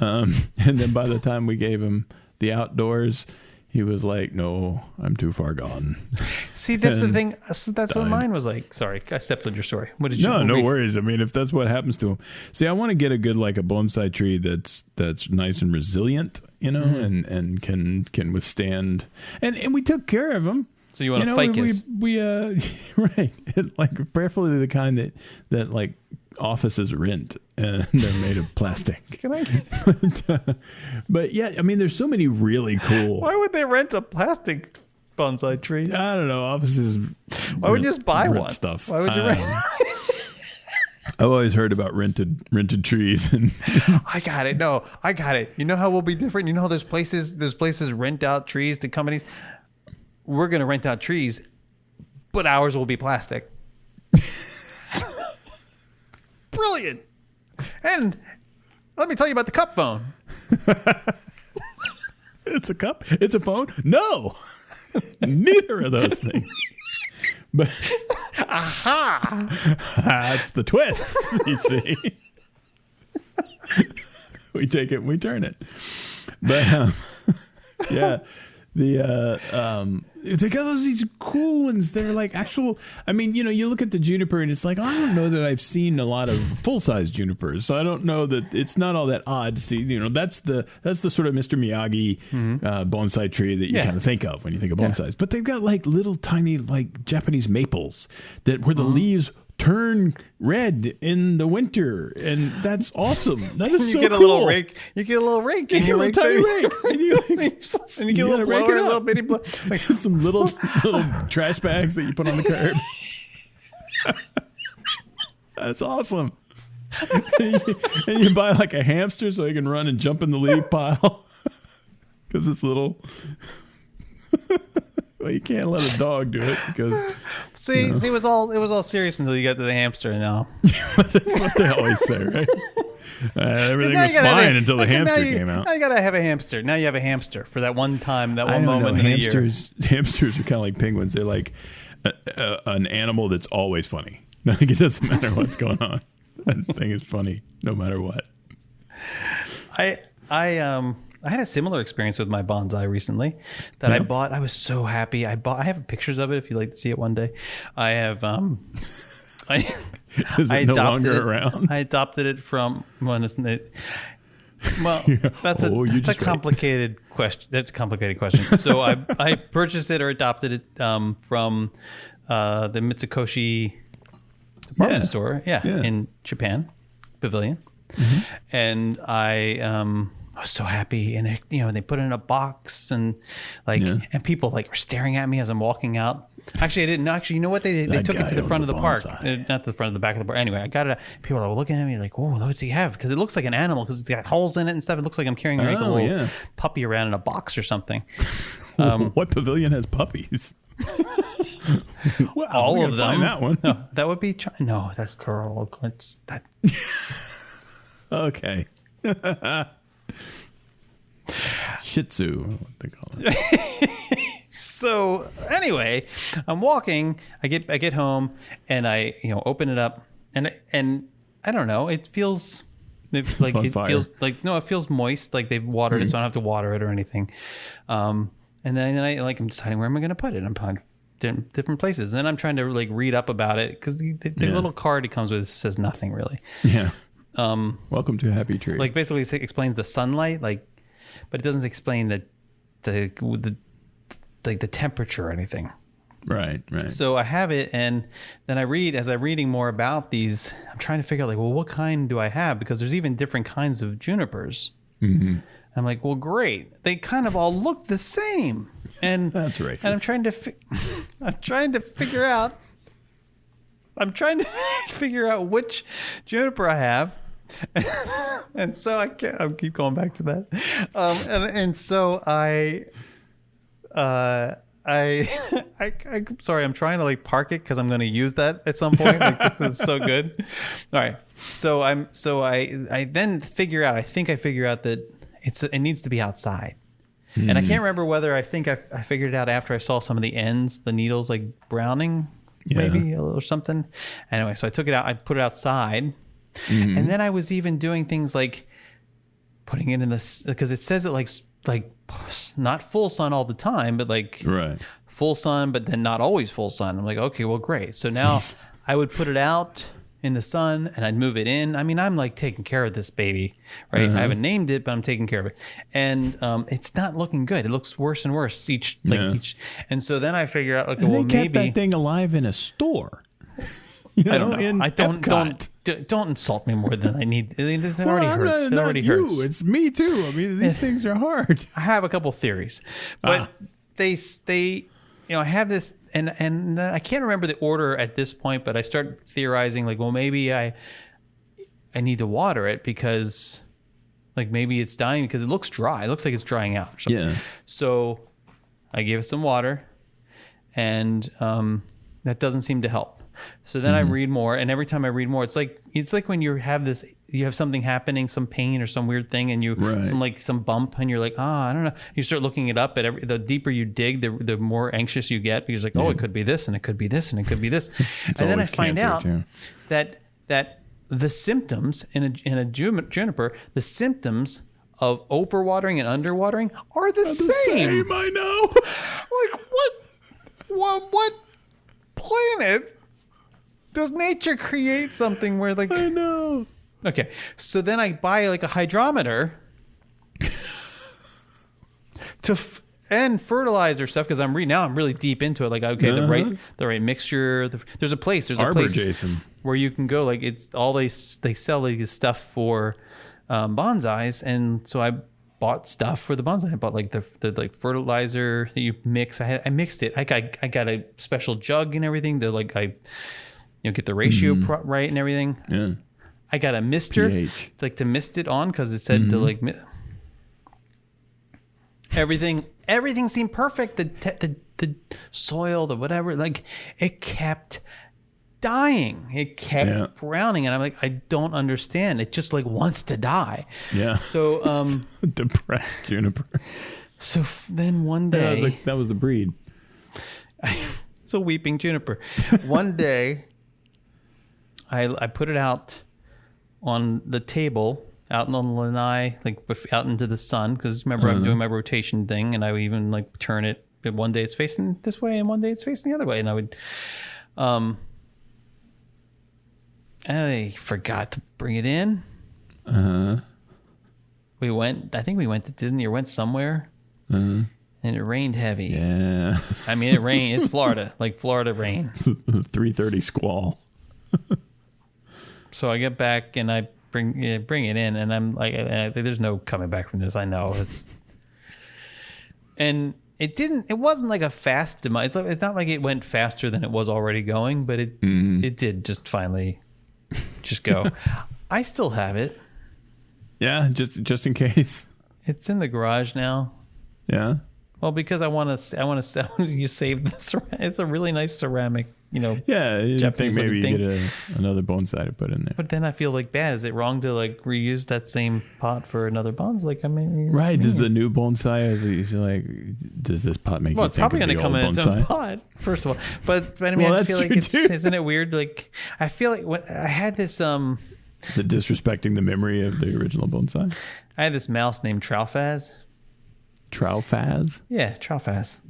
And then by the time we gave him the outdoors, he was like, "No, I'm too far gone." See, that's the thing. So that's what mine was like. Sorry, I stepped on your story. What did you? No worries. I mean, if that's what happens to him, see, I want to get a good a bonsai tree that's nice and resilient, and can withstand. And we took care of him. So you want a ficus? We right, like preferably the kind that like offices rent, and they're made of plastic. But yeah, I mean, there's so many really cool. Why would they rent a plastic bonsai tree? I don't know. Offices. Why would you just buy one? Stuff. Why would you rent? I've always heard about rented trees, and I got it. No, I got it. You know how we'll be different. You know how there's places rent out trees to companies. We're gonna rent out trees, but ours will be plastic. Brilliant. And let me tell you about the cup phone. It's a cup? It's a phone? No. Neither of those things. But that's the twist, you see. We take it and we turn it. But yeah. They got these cool ones. They're like actual. I mean, you look at the juniper and it's like, I don't know that I've seen a lot of full size junipers, so I don't know that it's not all that odd to see. That's the sort of Mr. Miyagi bonsai tree that you kind of think of when you think of bonsais. Yeah. But they've got like little tiny like Japanese maples where the leaves turn red in the winter, and that's awesome. That is so cool. You get a little rake. You get a little rake. You get a tiny rake. And you get a little blower, a little bitty blower. Like some little trash bags that you put on the curb. That's awesome. And you buy like a hamster so he can run and jump in the leaf pile because it's little. Well, you can't let a dog do it because see, it was all serious until you got to the hamster. Now that's what they always say, right? Everything was fine until the hamster came out. Now you gotta have a hamster. Now you have a hamster for that one time, that one moment in the year. Hamsters are kind of like penguins. They're like an animal that's always funny. Like it doesn't matter what's going on. That thing is funny no matter what. I had a similar experience with my bonsai recently that I bought. I was so happy. I have pictures of it if you'd like to see it one day. I have Is it no longer around? I adopted it from that's a complicated question. That's a complicated question. So I purchased it or adopted it from the Mitsukoshi department store in Japan Pavilion. Mm-hmm. And I was so happy, and they put it in a box, and and people like were staring at me as I'm walking out Actually, I didn't. Actually, you know what? They took it to the front of the park. Not the front of the back of the park. Anyway, I got it. People are looking at me like, oh, what does he have? Because it looks like an animal because it's got holes in it and stuff. It looks like I'm carrying like a little puppy around in a box or something. What pavilion has puppies? Well, all of them. Find that one. No, that would be... No, that's Carl. That's that. Okay. Shih Tzu, what they call it. So anyway, I'm walking. I get home and I open it up and I don't know. It feels like it feels like it feels moist. Like they've watered it, so I don't have to water it or anything. And then I'm deciding where am I going to put it. I'm finding different places. And then I'm trying to read up about it because the little card it comes with says nothing really. Yeah. Welcome to a happy tree. Like basically it explains the sunlight, but it doesn't explain the temperature or anything. Right. So I have it, and then as I'm reading more about these, I'm trying to figure out what kind do I have? Because there's even different kinds of junipers. Mm-hmm. I'm like, well, great. They kind of all look the same. And that's racist. And I'm trying to figure out which juniper I have. And so I keep going back to that. So I'm sorry, I'm trying to park it because I'm going to use that at some point. This is so good. All right. So I then figure out that it needs to be outside. And I can't remember whether I figured it out after I saw some of the ends, the needles browning maybe or something. Anyway, so I took it out, I put it outside. Mm-hmm. And then I was even doing things like putting it in because it says it like not full sun all the time, but full sun, but then not always full sun. I'm like, okay, well, great. So now I would put it out in the sun and I'd move it in. I mean, I'm taking care of this baby, right? I haven't named it, but I'm taking care of it. And it's not looking good. It looks worse and worse each. And so then I figure out, okay, they kept that thing alive in a store. I don't know. Don't insult me more than I need. This already hurts. It already hurts. It's me too. I mean, these things are hard. I have a couple theories, but they I have this, and I can't remember the order at this point, but I start theorizing well, maybe I need to water it because maybe it's dying because it looks dry. It looks like it's drying out or something. Yeah. So I gave it some water, and that doesn't seem to help. So then I read more, and every time I read more, it's like when you have something happening, some pain or some weird thing, and some bump, and you're like, I don't know. You start looking it up, the deeper you dig, the more anxious you get because it could be this, and it could be this, and it could be this, and then I find out that the symptoms in a juniper, the symptoms of overwatering and underwatering are the same. I know. What planet does nature create something where I know. Okay, so then I buy a hydrometer and fertilizer stuff because I'm really deep into it. The right mixture. There's a place Jason, where you can go. It's all they sell this stuff for bonsais, and so I bought stuff for the bonsai. I bought the fertilizer that you mix. I mixed it. I got a special jug and everything. Get the ratio right and everything. Yeah. I got a mister to mist it on because it said to everything seemed perfect. The soil, the whatever, it kept dying. It kept browning, and I'm like, I don't understand. It just wants to die. Yeah. So depressed juniper. So then one day, that was the breed. It's a weeping juniper. One day, I put it out on the table, out on the lanai, out into the sun, because remember I'm doing my rotation thing, and I would even turn it. But one day it's facing this way, and one day it's facing the other way, and I would. I forgot to bring it in. I think we went to Disney or went somewhere. And it rained heavy. Yeah. I mean, it rained. It's Florida, Florida rain. 3:30 squall. So I get back and I bring it in, and I'm there's no coming back from this. I know and It wasn't like a fast demise. It's not like it went faster than it was already going, but it did just finally just go. I still have it. Yeah, just in case. It's in the garage now. Yeah. Well, because I want to you save this. It's a really nice ceramic, Yeah, I think maybe you get another bonsai to put in there. But then I feel like bad. Is it wrong to like reuse that same pot for another bonsai? Like, I mean, right? Does the new bonsai does this pot make you think of the old bonsai? Well, it's probably going to come in its own pot, first of all. But I mean, I feel like isn't it weird? Like, I feel like when I had this Is it disrespecting the memory of the original bonsai? I had this mouse named Troufaz. Troufaz? Yeah, Troufaz.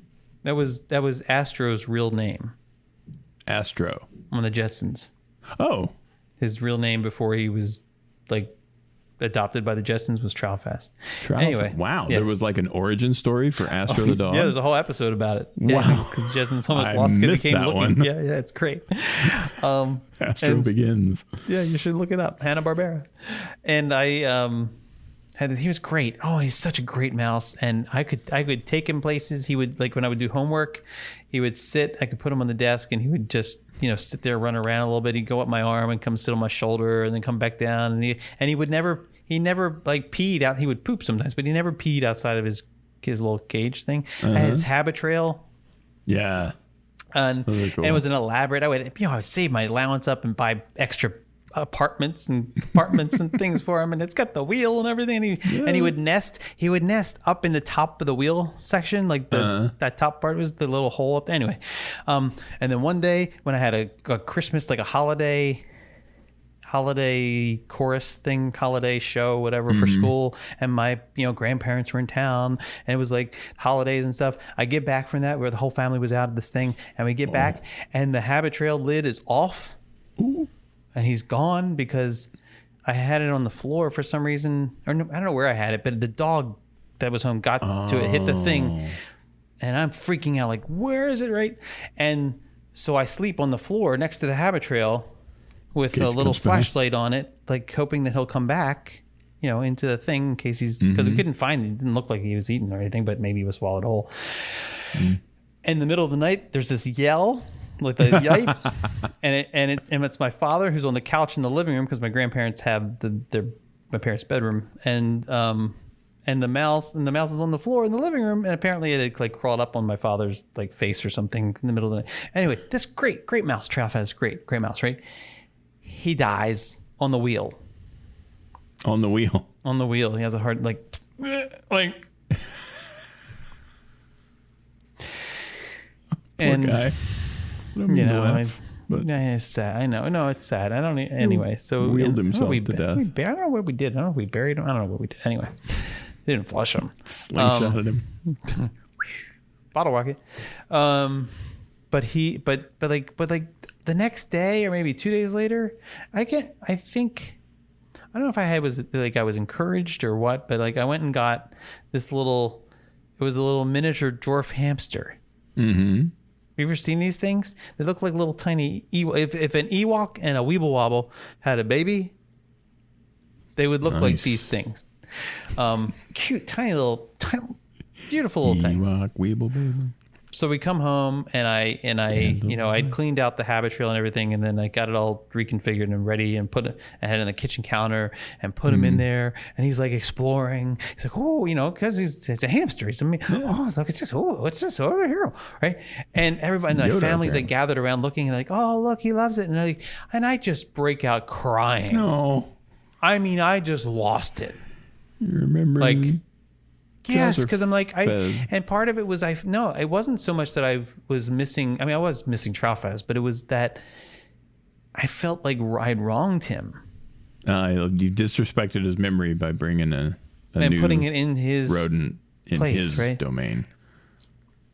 That was Astro's real name. Astro. On the Jetsons. Oh. His real name before he was like adopted by the Jetsons was Troufaz. Anyway. Wow. Yeah. There was like an origin story for Astro the dog? Yeah, there's a whole episode about it. Wow. Because Jetsons almost lost because he came looking. One. Yeah, it's great. Astro Begins. Yeah, you should look it up. Hanna-Barbera. And he was great. Oh, he's such a great mouse. And I could take him places. He would, like when I would do homework, he would sit, I could put him on the desk and he would just, sit there, run around a little bit. He'd go up my arm and come sit on my shoulder and then come back down. And he never like peed out. He would poop sometimes, but he never peed outside of his little cage thing. And his habit trail. Yeah. And, cool. And it was an elaborate, I would save my allowance up and buy extra apartments and things for him, and it's got the wheel and everything, and he would nest up in the top of the wheel section, like that top part was the little hole up there. Anyway, and then one day when I had a Christmas, like a holiday chorus thing, holiday show, whatever, for school, and my grandparents were in town, and it was like holidays and stuff. I get back from that where the whole family was out of this thing, and we get back and the habit trail lid is off. Ooh. And he's gone because I had it on the floor for some reason. Or I don't know where I had it, but the dog that was home got to it, hit the thing. And I'm freaking out, like, where is it, right? And so I sleep on the floor next to the habit trail with a little flashlight on it, like hoping that he'll come back, into the thing in case because we couldn't find it. It didn't look like he was eaten or anything, but maybe he was swallowed whole. In the middle of the night, there's this yell. Like the yipe, and it's my father who's on the couch in the living room because my grandparents have my parents' bedroom, and the mouse is on the floor in the living room, and apparently it had like crawled up on my father's like face or something in the middle of the night. Anyway, this great mouse, Troufaz, great mouse, right? He dies on the wheel. On the wheel. On the wheel. He has a hard like. Poor guy. It's sad. I know. No, it's sad. I don't. Anyway, so wheeled himself to death. I don't know what we did. I don't know if we buried him. I don't know what we did. Anyway, they didn't flush him. Slingshotted him. Bottle rocket. But the next day or maybe 2 days later, I don't know if I was encouraged or what, but like I went and got this it was a little miniature dwarf hamster. Mm-hmm. You ever seen these things? They look like little tiny if an Ewok and a Weeble Wobble had a baby, they would look like these things. Cute, tiny, beautiful little thing. Ewok, Weeble, baby. So we come home and I'd cleaned out the habit trail and everything, and then I got it all reconfigured and ready and I had it on the kitchen counter and put him in there, and he's like exploring. He's like, oh, because it's a hamster. He's look at this. Oh, what's this over here? Right. And everybody in my family's like gathered around looking like, oh, look, he loves it. And I just break out crying. No. I mean, I just lost it. You remembering? Yes, because I'm like, and part of it was it wasn't so much that I was missing. I mean, I was missing Troufaz, but it was that I felt like I'd wronged him. You disrespected his memory by bringing a new putting it in his rodent in place, his domain.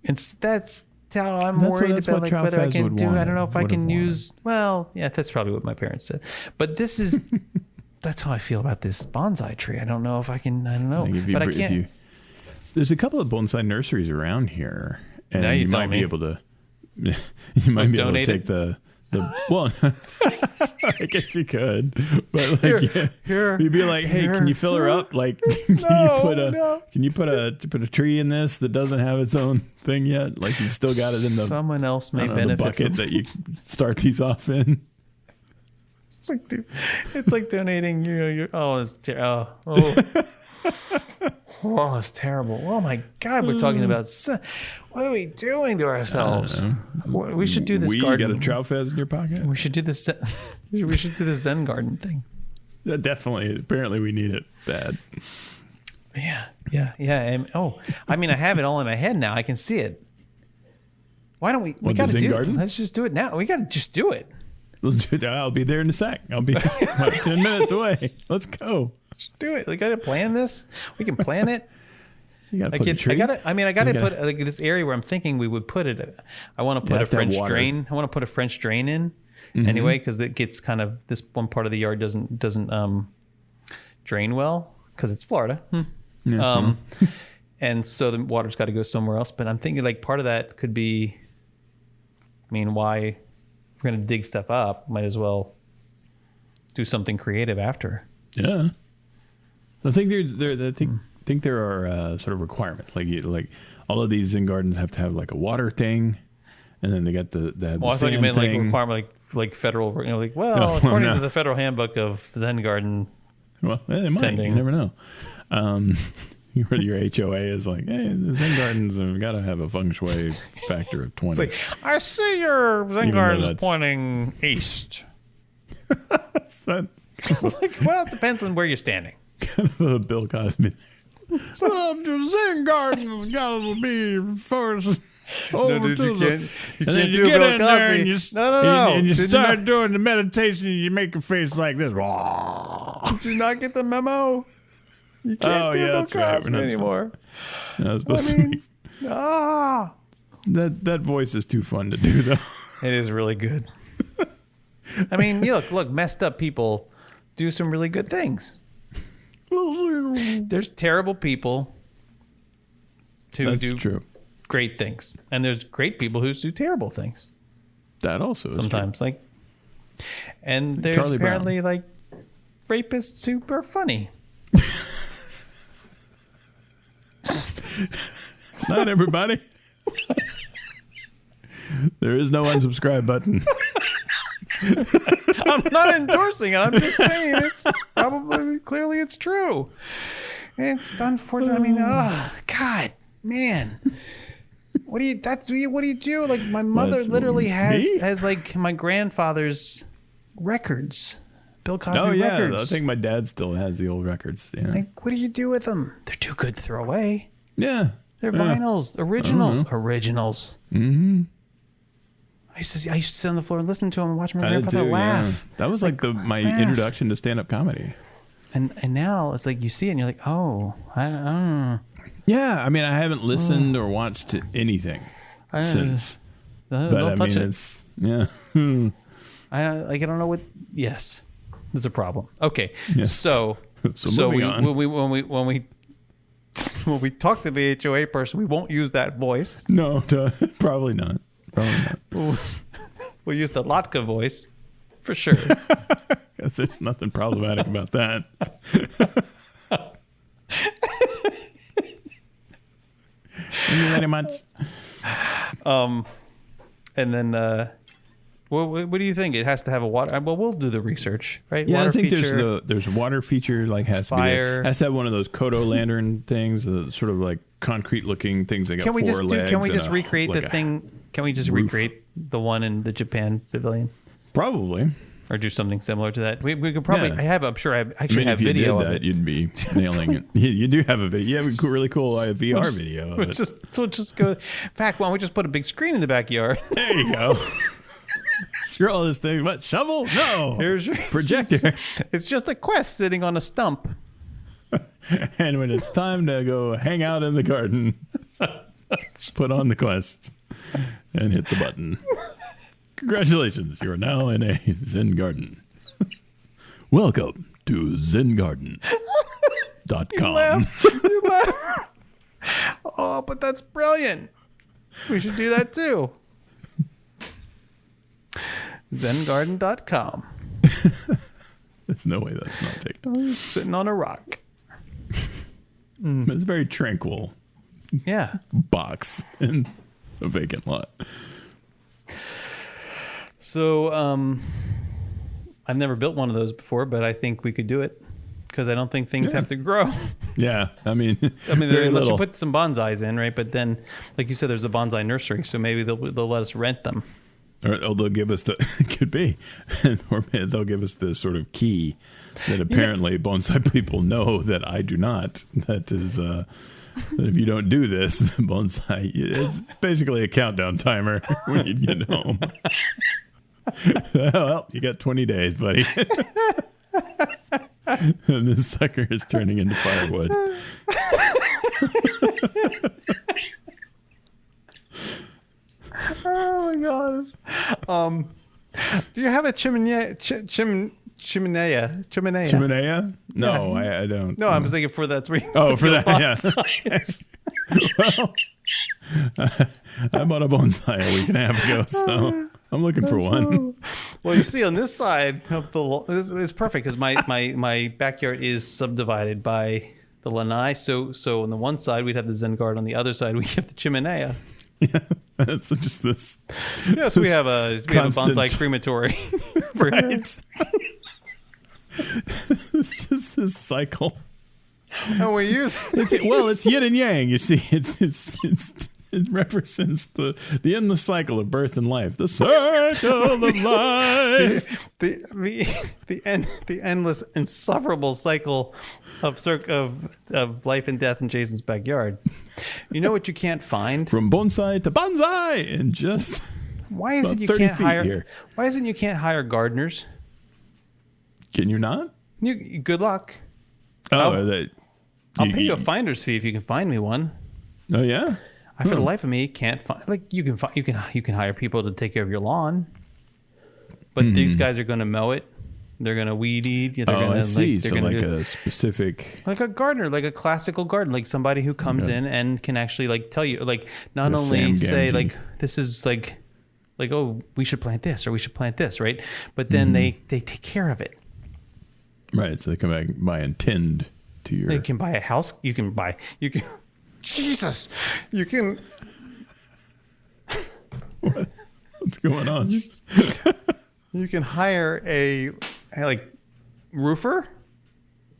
That's how I'm worried about like whether I can do. I don't know if I can use. Well, yeah, that's probably what my parents said. But this is that's how I feel about this bonsai tree. I don't know if I can. I don't know, but I can't. There's a couple of bonsai nurseries around here, and you might be able to. You might be able to take the well. I guess you could, but like, you'd be like, "Hey, can you fill her up? Like, can you put a tree in this that doesn't have its own thing yet? Like, you've still got it in the someone else may benefit the bucket that you start these off in." It's like donating. It's terrible. Oh my God, we're talking about what are we doing to ourselves? We should do this. You got a trout fez in your pocket? We should do this. We should do the Zen garden thing. Definitely. Apparently, we need it bad. Yeah. And, I mean, I have it all in my head now. I can see it. Why don't we? We got to do it. Let's just do it now. We got to just do it. Let's do it. I'll be there in a sec. I'll be like 10 minutes away. Let's go. Just do it. We got to plan this. We can plan it. You got to put a tree. I got to put like this area where I'm thinking we would put it. I want to put a French drain. I want to put a French drain in anyway, because it gets kind of, this one part of the yard doesn't drain well because it's Florida. And so the water's got to go somewhere else. But I'm thinking like part of that could be, I mean, why if we're going to dig stuff up, might as well do something creative after. Yeah. I think there are sort of requirements. Like all of these Zen gardens have to have like a water thing, and then they got the I thought you meant like requirement like federal. According to the federal handbook of Zen garden. Well, it might. Tending. You never know. Your HOA is like, hey, the Zen gardens have got to have a feng shui factor of 20. It's like, I see your Zen garden is pointing east. Well, it depends on where you're standing. Kind of a Bill Cosby. Well, the Zen garden's got to be first. You can't do Bill Cosby. And you start doing the meditation, and you make your face like this. Did you not get the memo? You can't do Bill Cosby anymore. That voice is too fun to do, though. It is really good. I mean, look, messed up people do some really good things. There's terrible people who do great things, and there's great people who do terrible things. That also is sometimes true. And there's Charlie apparently Brown. Like rapists who are funny. Not everybody. There is no unsubscribe button. I'm not endorsing it. I'm just saying it's clearly it's true. It's unfortunate. I mean, God, man. What do you do? Like my mother literally has like my grandfather's records. Bill Cosby records. I think my dad still has the old records. Yeah. Like, what do you do with them? They're too good to throw away. Yeah. They're vinyls, originals. Mm-hmm. I used to sit on the floor and listen to him and watch my grandfather laugh. Yeah. That was like my introduction to stand-up comedy. And now it's like you see it and you're like, oh, I don't know. Yeah, I mean, I haven't listened or watched anything since. Don't touch it. I don't know what. Yes, there's a problem. Okay, yeah. So when we talk to the HOA person, we won't use that voice. No, probably not. We'll use the Latka voice for sure. Guess there's nothing problematic about that. Thank you very much. And then, what do you think? It has to have a water. Well, we'll do the research, right? Yeah, water I think feature, there's water feature, like has fire. To be there. Has to have one of those Kodo lantern things, the sort of like concrete looking things. They got four legs. Can we just recreate the thing? Can we just recreate the one in the Japan pavilion? Probably. Or do something similar to that. We could probably. Yeah. I'm sure I have video of it. You'd be nailing it. You do have a video. You have a really cool VR video of it. We'll just go. In fact, why don't we just put a big screen in the backyard? There you go. Scroll this thing. What, shovel? No. Here's your projector. It's just a Quest sitting on a stump. And when it's time to go hang out in the garden, put on the Quest and hit the button. Congratulations, you are now in a Zen garden. Welcome to ZenGarden.com. You laugh. Oh, but that's brilliant. We should do that too. ZenGarden.com. There's no way that's not taken. Sitting on a rock. It's a very tranquil box in a vacant lot. So I've never built one of those before, but I think we could do it because I don't think things have to grow. Yeah, I mean, unless you put some bonsais in, right? But then, like you said, there's a bonsai nursery, so maybe they'll let us rent them. Or they'll give us could be, or they'll give us the sort of key that apparently bonsai people know that I do not. That is, that if you don't do this, the bonsai, it's basically a countdown timer when you get home. Well, you got 20 days, buddy. And this sucker is turning into firewood. Oh my gosh. Do you have a chimenea? Chimenea? No, yeah. I don't. No, I was thinking for that. For that, yes. Well, I bought a bonsai a week and a half ago, so I'm looking for one. Well, you see on this side of the, it's perfect because my backyard is subdivided by the lanai. So on the one side we'd have the Zen garden, on the other side we have the chimenea. Yeah, it's just this. Yes, we have a bonsai crematory. Right. It's just this cycle. And we use it's yin and yang. You see, it represents the endless cycle of birth and life. The circle of life. The endless, insufferable cycle of life and death in Jason's backyard. You know what you can't find? From bonsai to bonsai in just why is it you can't hire gardeners? Can you not? Good luck. Oh, I'll pay you a finder's fee if you can find me one. Oh yeah. I, for the life of me, can't find. Like you can hire people to take care of your lawn, but these guys are going to mow it. They're going to weed eat. They're going to, I see. They're so going to do, a specific, like a gardener, like a classical gardener, like somebody who comes in and can actually like tell you, like not only say like this is like oh we should plant this or we should plant this, right? But then they take care of it. Right. So they come back by and tend to your. You can buy a house. You can. Jesus, you can. What's going on? You can hire a roofer.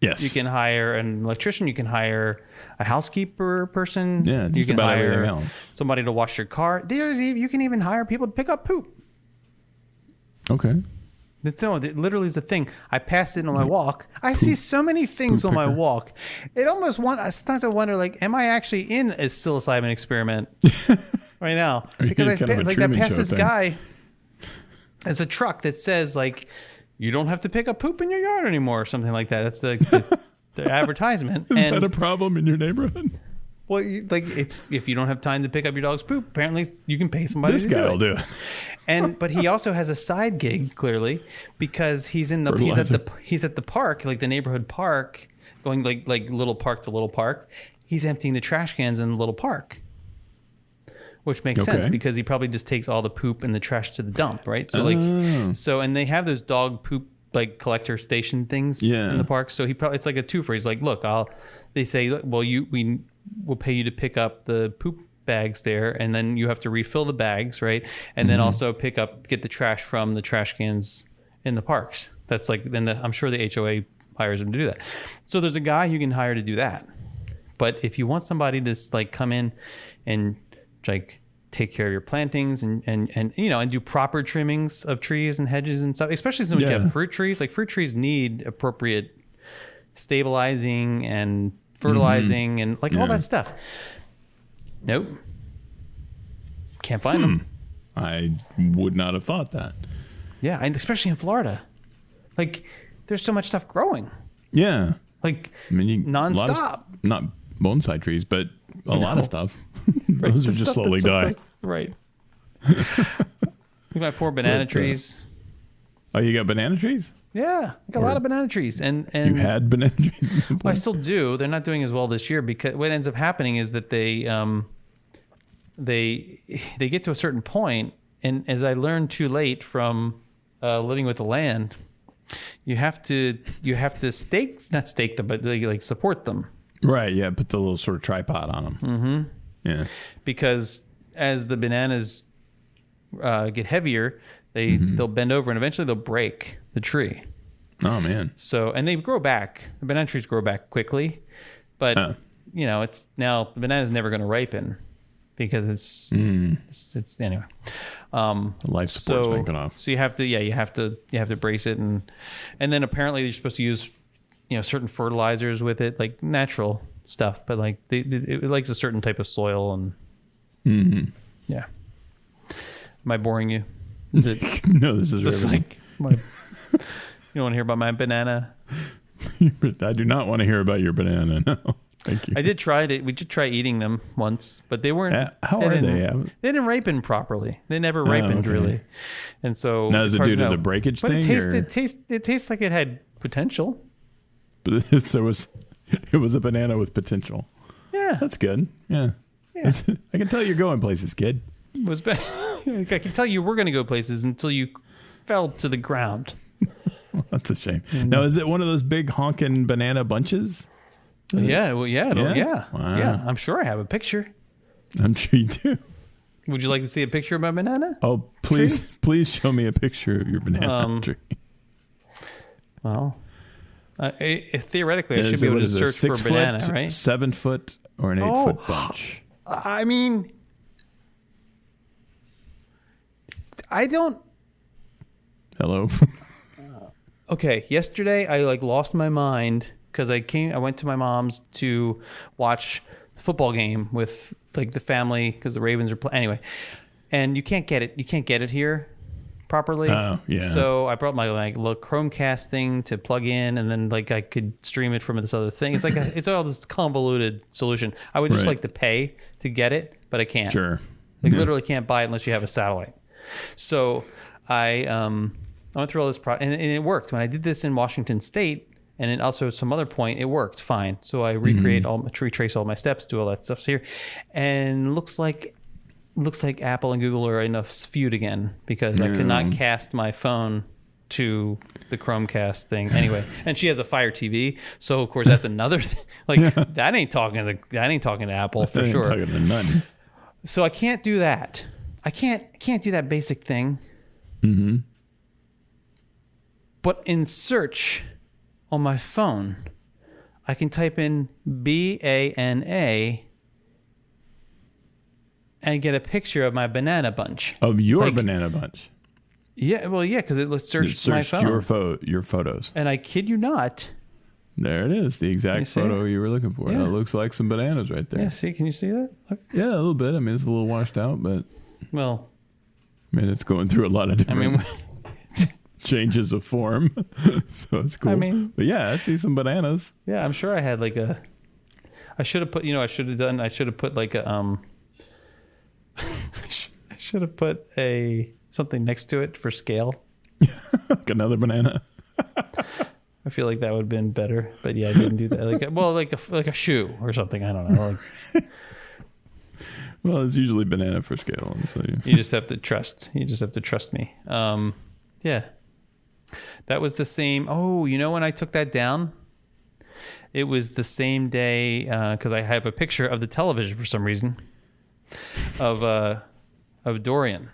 Yes. You can hire an electrician. You can hire a housekeeper person. Yeah, just you can about hire everything else. Somebody to wash your car. You can even hire people to pick up poop. Okay. It literally is a thing. I passed it on my walk. I see so many things on my walk. Sometimes I wonder, like, am I actually in a psilocybin experiment right now? Because I passed this guy as a truck that says, like, you don't have to pick up poop in your yard anymore or something like that. That's the advertisement. Is that a problem in your neighborhood? Well, it's if you don't have time to pick up your dog's poop, apparently you can pay somebody. This guy will do it. But he also has a side gig, clearly, because he's at the park, like the neighborhood park, going like little park to little park. He's emptying the trash cans in the little park, which makes sense because he probably just takes all the poop and the trash to the dump, right? So and they have those dog poop like collector station things in the park. So it's like a twofer. He's like, look, they say, well, we'll pay you to pick up the poop bags there, and then you have to refill the bags, right? And then also get the trash from the trash cans in the parks. That's like, I'm sure the HOA hires him to do that. So there's a guy you can hire to do that. But if you want somebody to like come in and like take care of your plantings and do proper trimmings of trees and hedges and stuff, especially when you have fruit trees, like fruit trees need appropriate stabilizing and fertilizing and like all that stuff. Nope. Can't find them. I would not have thought that. Yeah, and especially in Florida. Like, there's so much stuff growing. Yeah. Like, nonstop. Not bonsai trees, but a lot of stuff. Those are just slowly dying. Right. My poor banana trees. Oh, you got banana trees? Yeah, I got a lot of banana trees, and you had banana trees at some point? Well, I still do. They're not doing as well this year because what ends up happening is that they get to a certain point, and as I learned too late from living with the land, You have to not stake them, but like support them. Right. Yeah. Put the little sort of tripod on them. Mm-hmm. Yeah. Because as the bananas get heavier, they'll bend over and eventually they'll break the tree. Oh man. So, and they grow back. The banana trees grow back quickly, but it's now the banana is never going to ripen because it's anyway. Life support's been cut off. So you have to brace it, and then apparently you're supposed to use certain fertilizers with it, like natural stuff, but like it likes a certain type of soil and yeah. Am I boring you? Is it? No, this is just really like you don't want to hear about my banana? I do not want to hear about your banana. No, thank you. We did try eating them once, but they weren't. How are they? They didn't ripen properly. They never ripened really, and so now is it due to the breakage thing? It tastes like it had potential. But it was a banana with potential. Yeah, that's good. Yeah. I can tell you're going places, kid. It was bad. I can tell you were going to go places until you fell to the ground. Well, that's a shame. Now, is it one of those big honking banana bunches? Yeah. Well, yeah. Wow. Yeah. I'm sure I have a picture. I'm sure you do. Would you like to see a picture of my banana? Oh, please show me a picture of your banana tree. Well, theoretically, I should be able to search for a banana, right? 7 foot or an 8 foot bunch. I mean, I don't. Hello. Okay, yesterday I lost my mind because I went to my mom's to watch the football game with the family because the Ravens are playing anyway, and you can't get it here properly. Oh yeah. So I brought my little Chromecast thing to plug in, and then I could stream it from this other thing. It's it's all this convoluted solution. I would just like to pay to get it, but I can't. Sure. Literally can't buy it unless you have a satellite. So I went through all this and it worked. When I did this in Washington State and then also at some other point, it worked fine. So I retrace all my steps, do all that stuff here, and looks like Apple and Google are in a feud again because I could not cast my phone to the Chromecast thing anyway. And she has a Fire TV, so of course that's another thing. That ain't talking to Apple for sure. Talking to none. So I can't do that. I can't do that basic thing. Mm-hmm. But in search on my phone, I can type in BANA and get a picture of my banana bunch. Of your banana bunch. Yeah, well, yeah, because it searched my phone. Your photos. And I kid you not. There it is, the exact photo you were looking for. Yeah. That looks like some bananas right there. Yeah, see, can you see that? Look. Yeah, a little bit. I mean, it's a little washed out, but... Well... I mean, it's going through a lot of different changes of form, so it's cool. I mean... But yeah, I see some bananas. Yeah, I'm sure I had I should have put, I should have put I should have put something next to it for scale. Like another banana. I feel like that would have been better, but yeah, I didn't do that. Like a shoe or something. I don't know. Well, it's usually banana for scale, and so you just have to trust. You just have to trust me. Yeah, that was the same. Oh, when I took that down, it was the same day because I have a picture of the television for some reason of Dorian.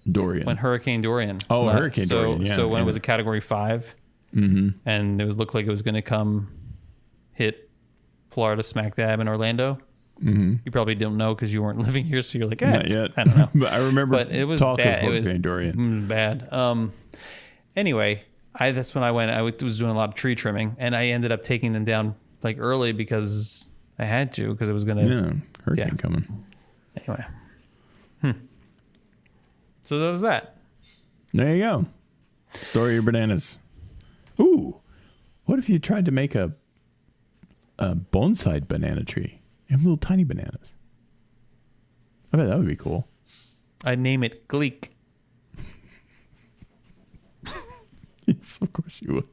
When Hurricane Dorian. Oh, Hurricane Dorian. Yeah, so when it was a Category 5, and it looked like it was going to come hit Florida smack dab in Orlando. Mm-hmm. You probably don't know because you weren't living here, so you're like, not yet. I don't know. But I remember it was talk bad. of Hurricane Dorian. Bad. Anyway, that's when I went. I was doing a lot of tree trimming, and I ended up taking them down early because I had to because it was going to. Hurricane coming. Anyway. So that was that. There you go. Story of your bananas. Ooh, what if you tried to make a bonsai banana tree? You have little tiny bananas. I bet that would be cool. I'd name it Gleek. Yes, of course you would.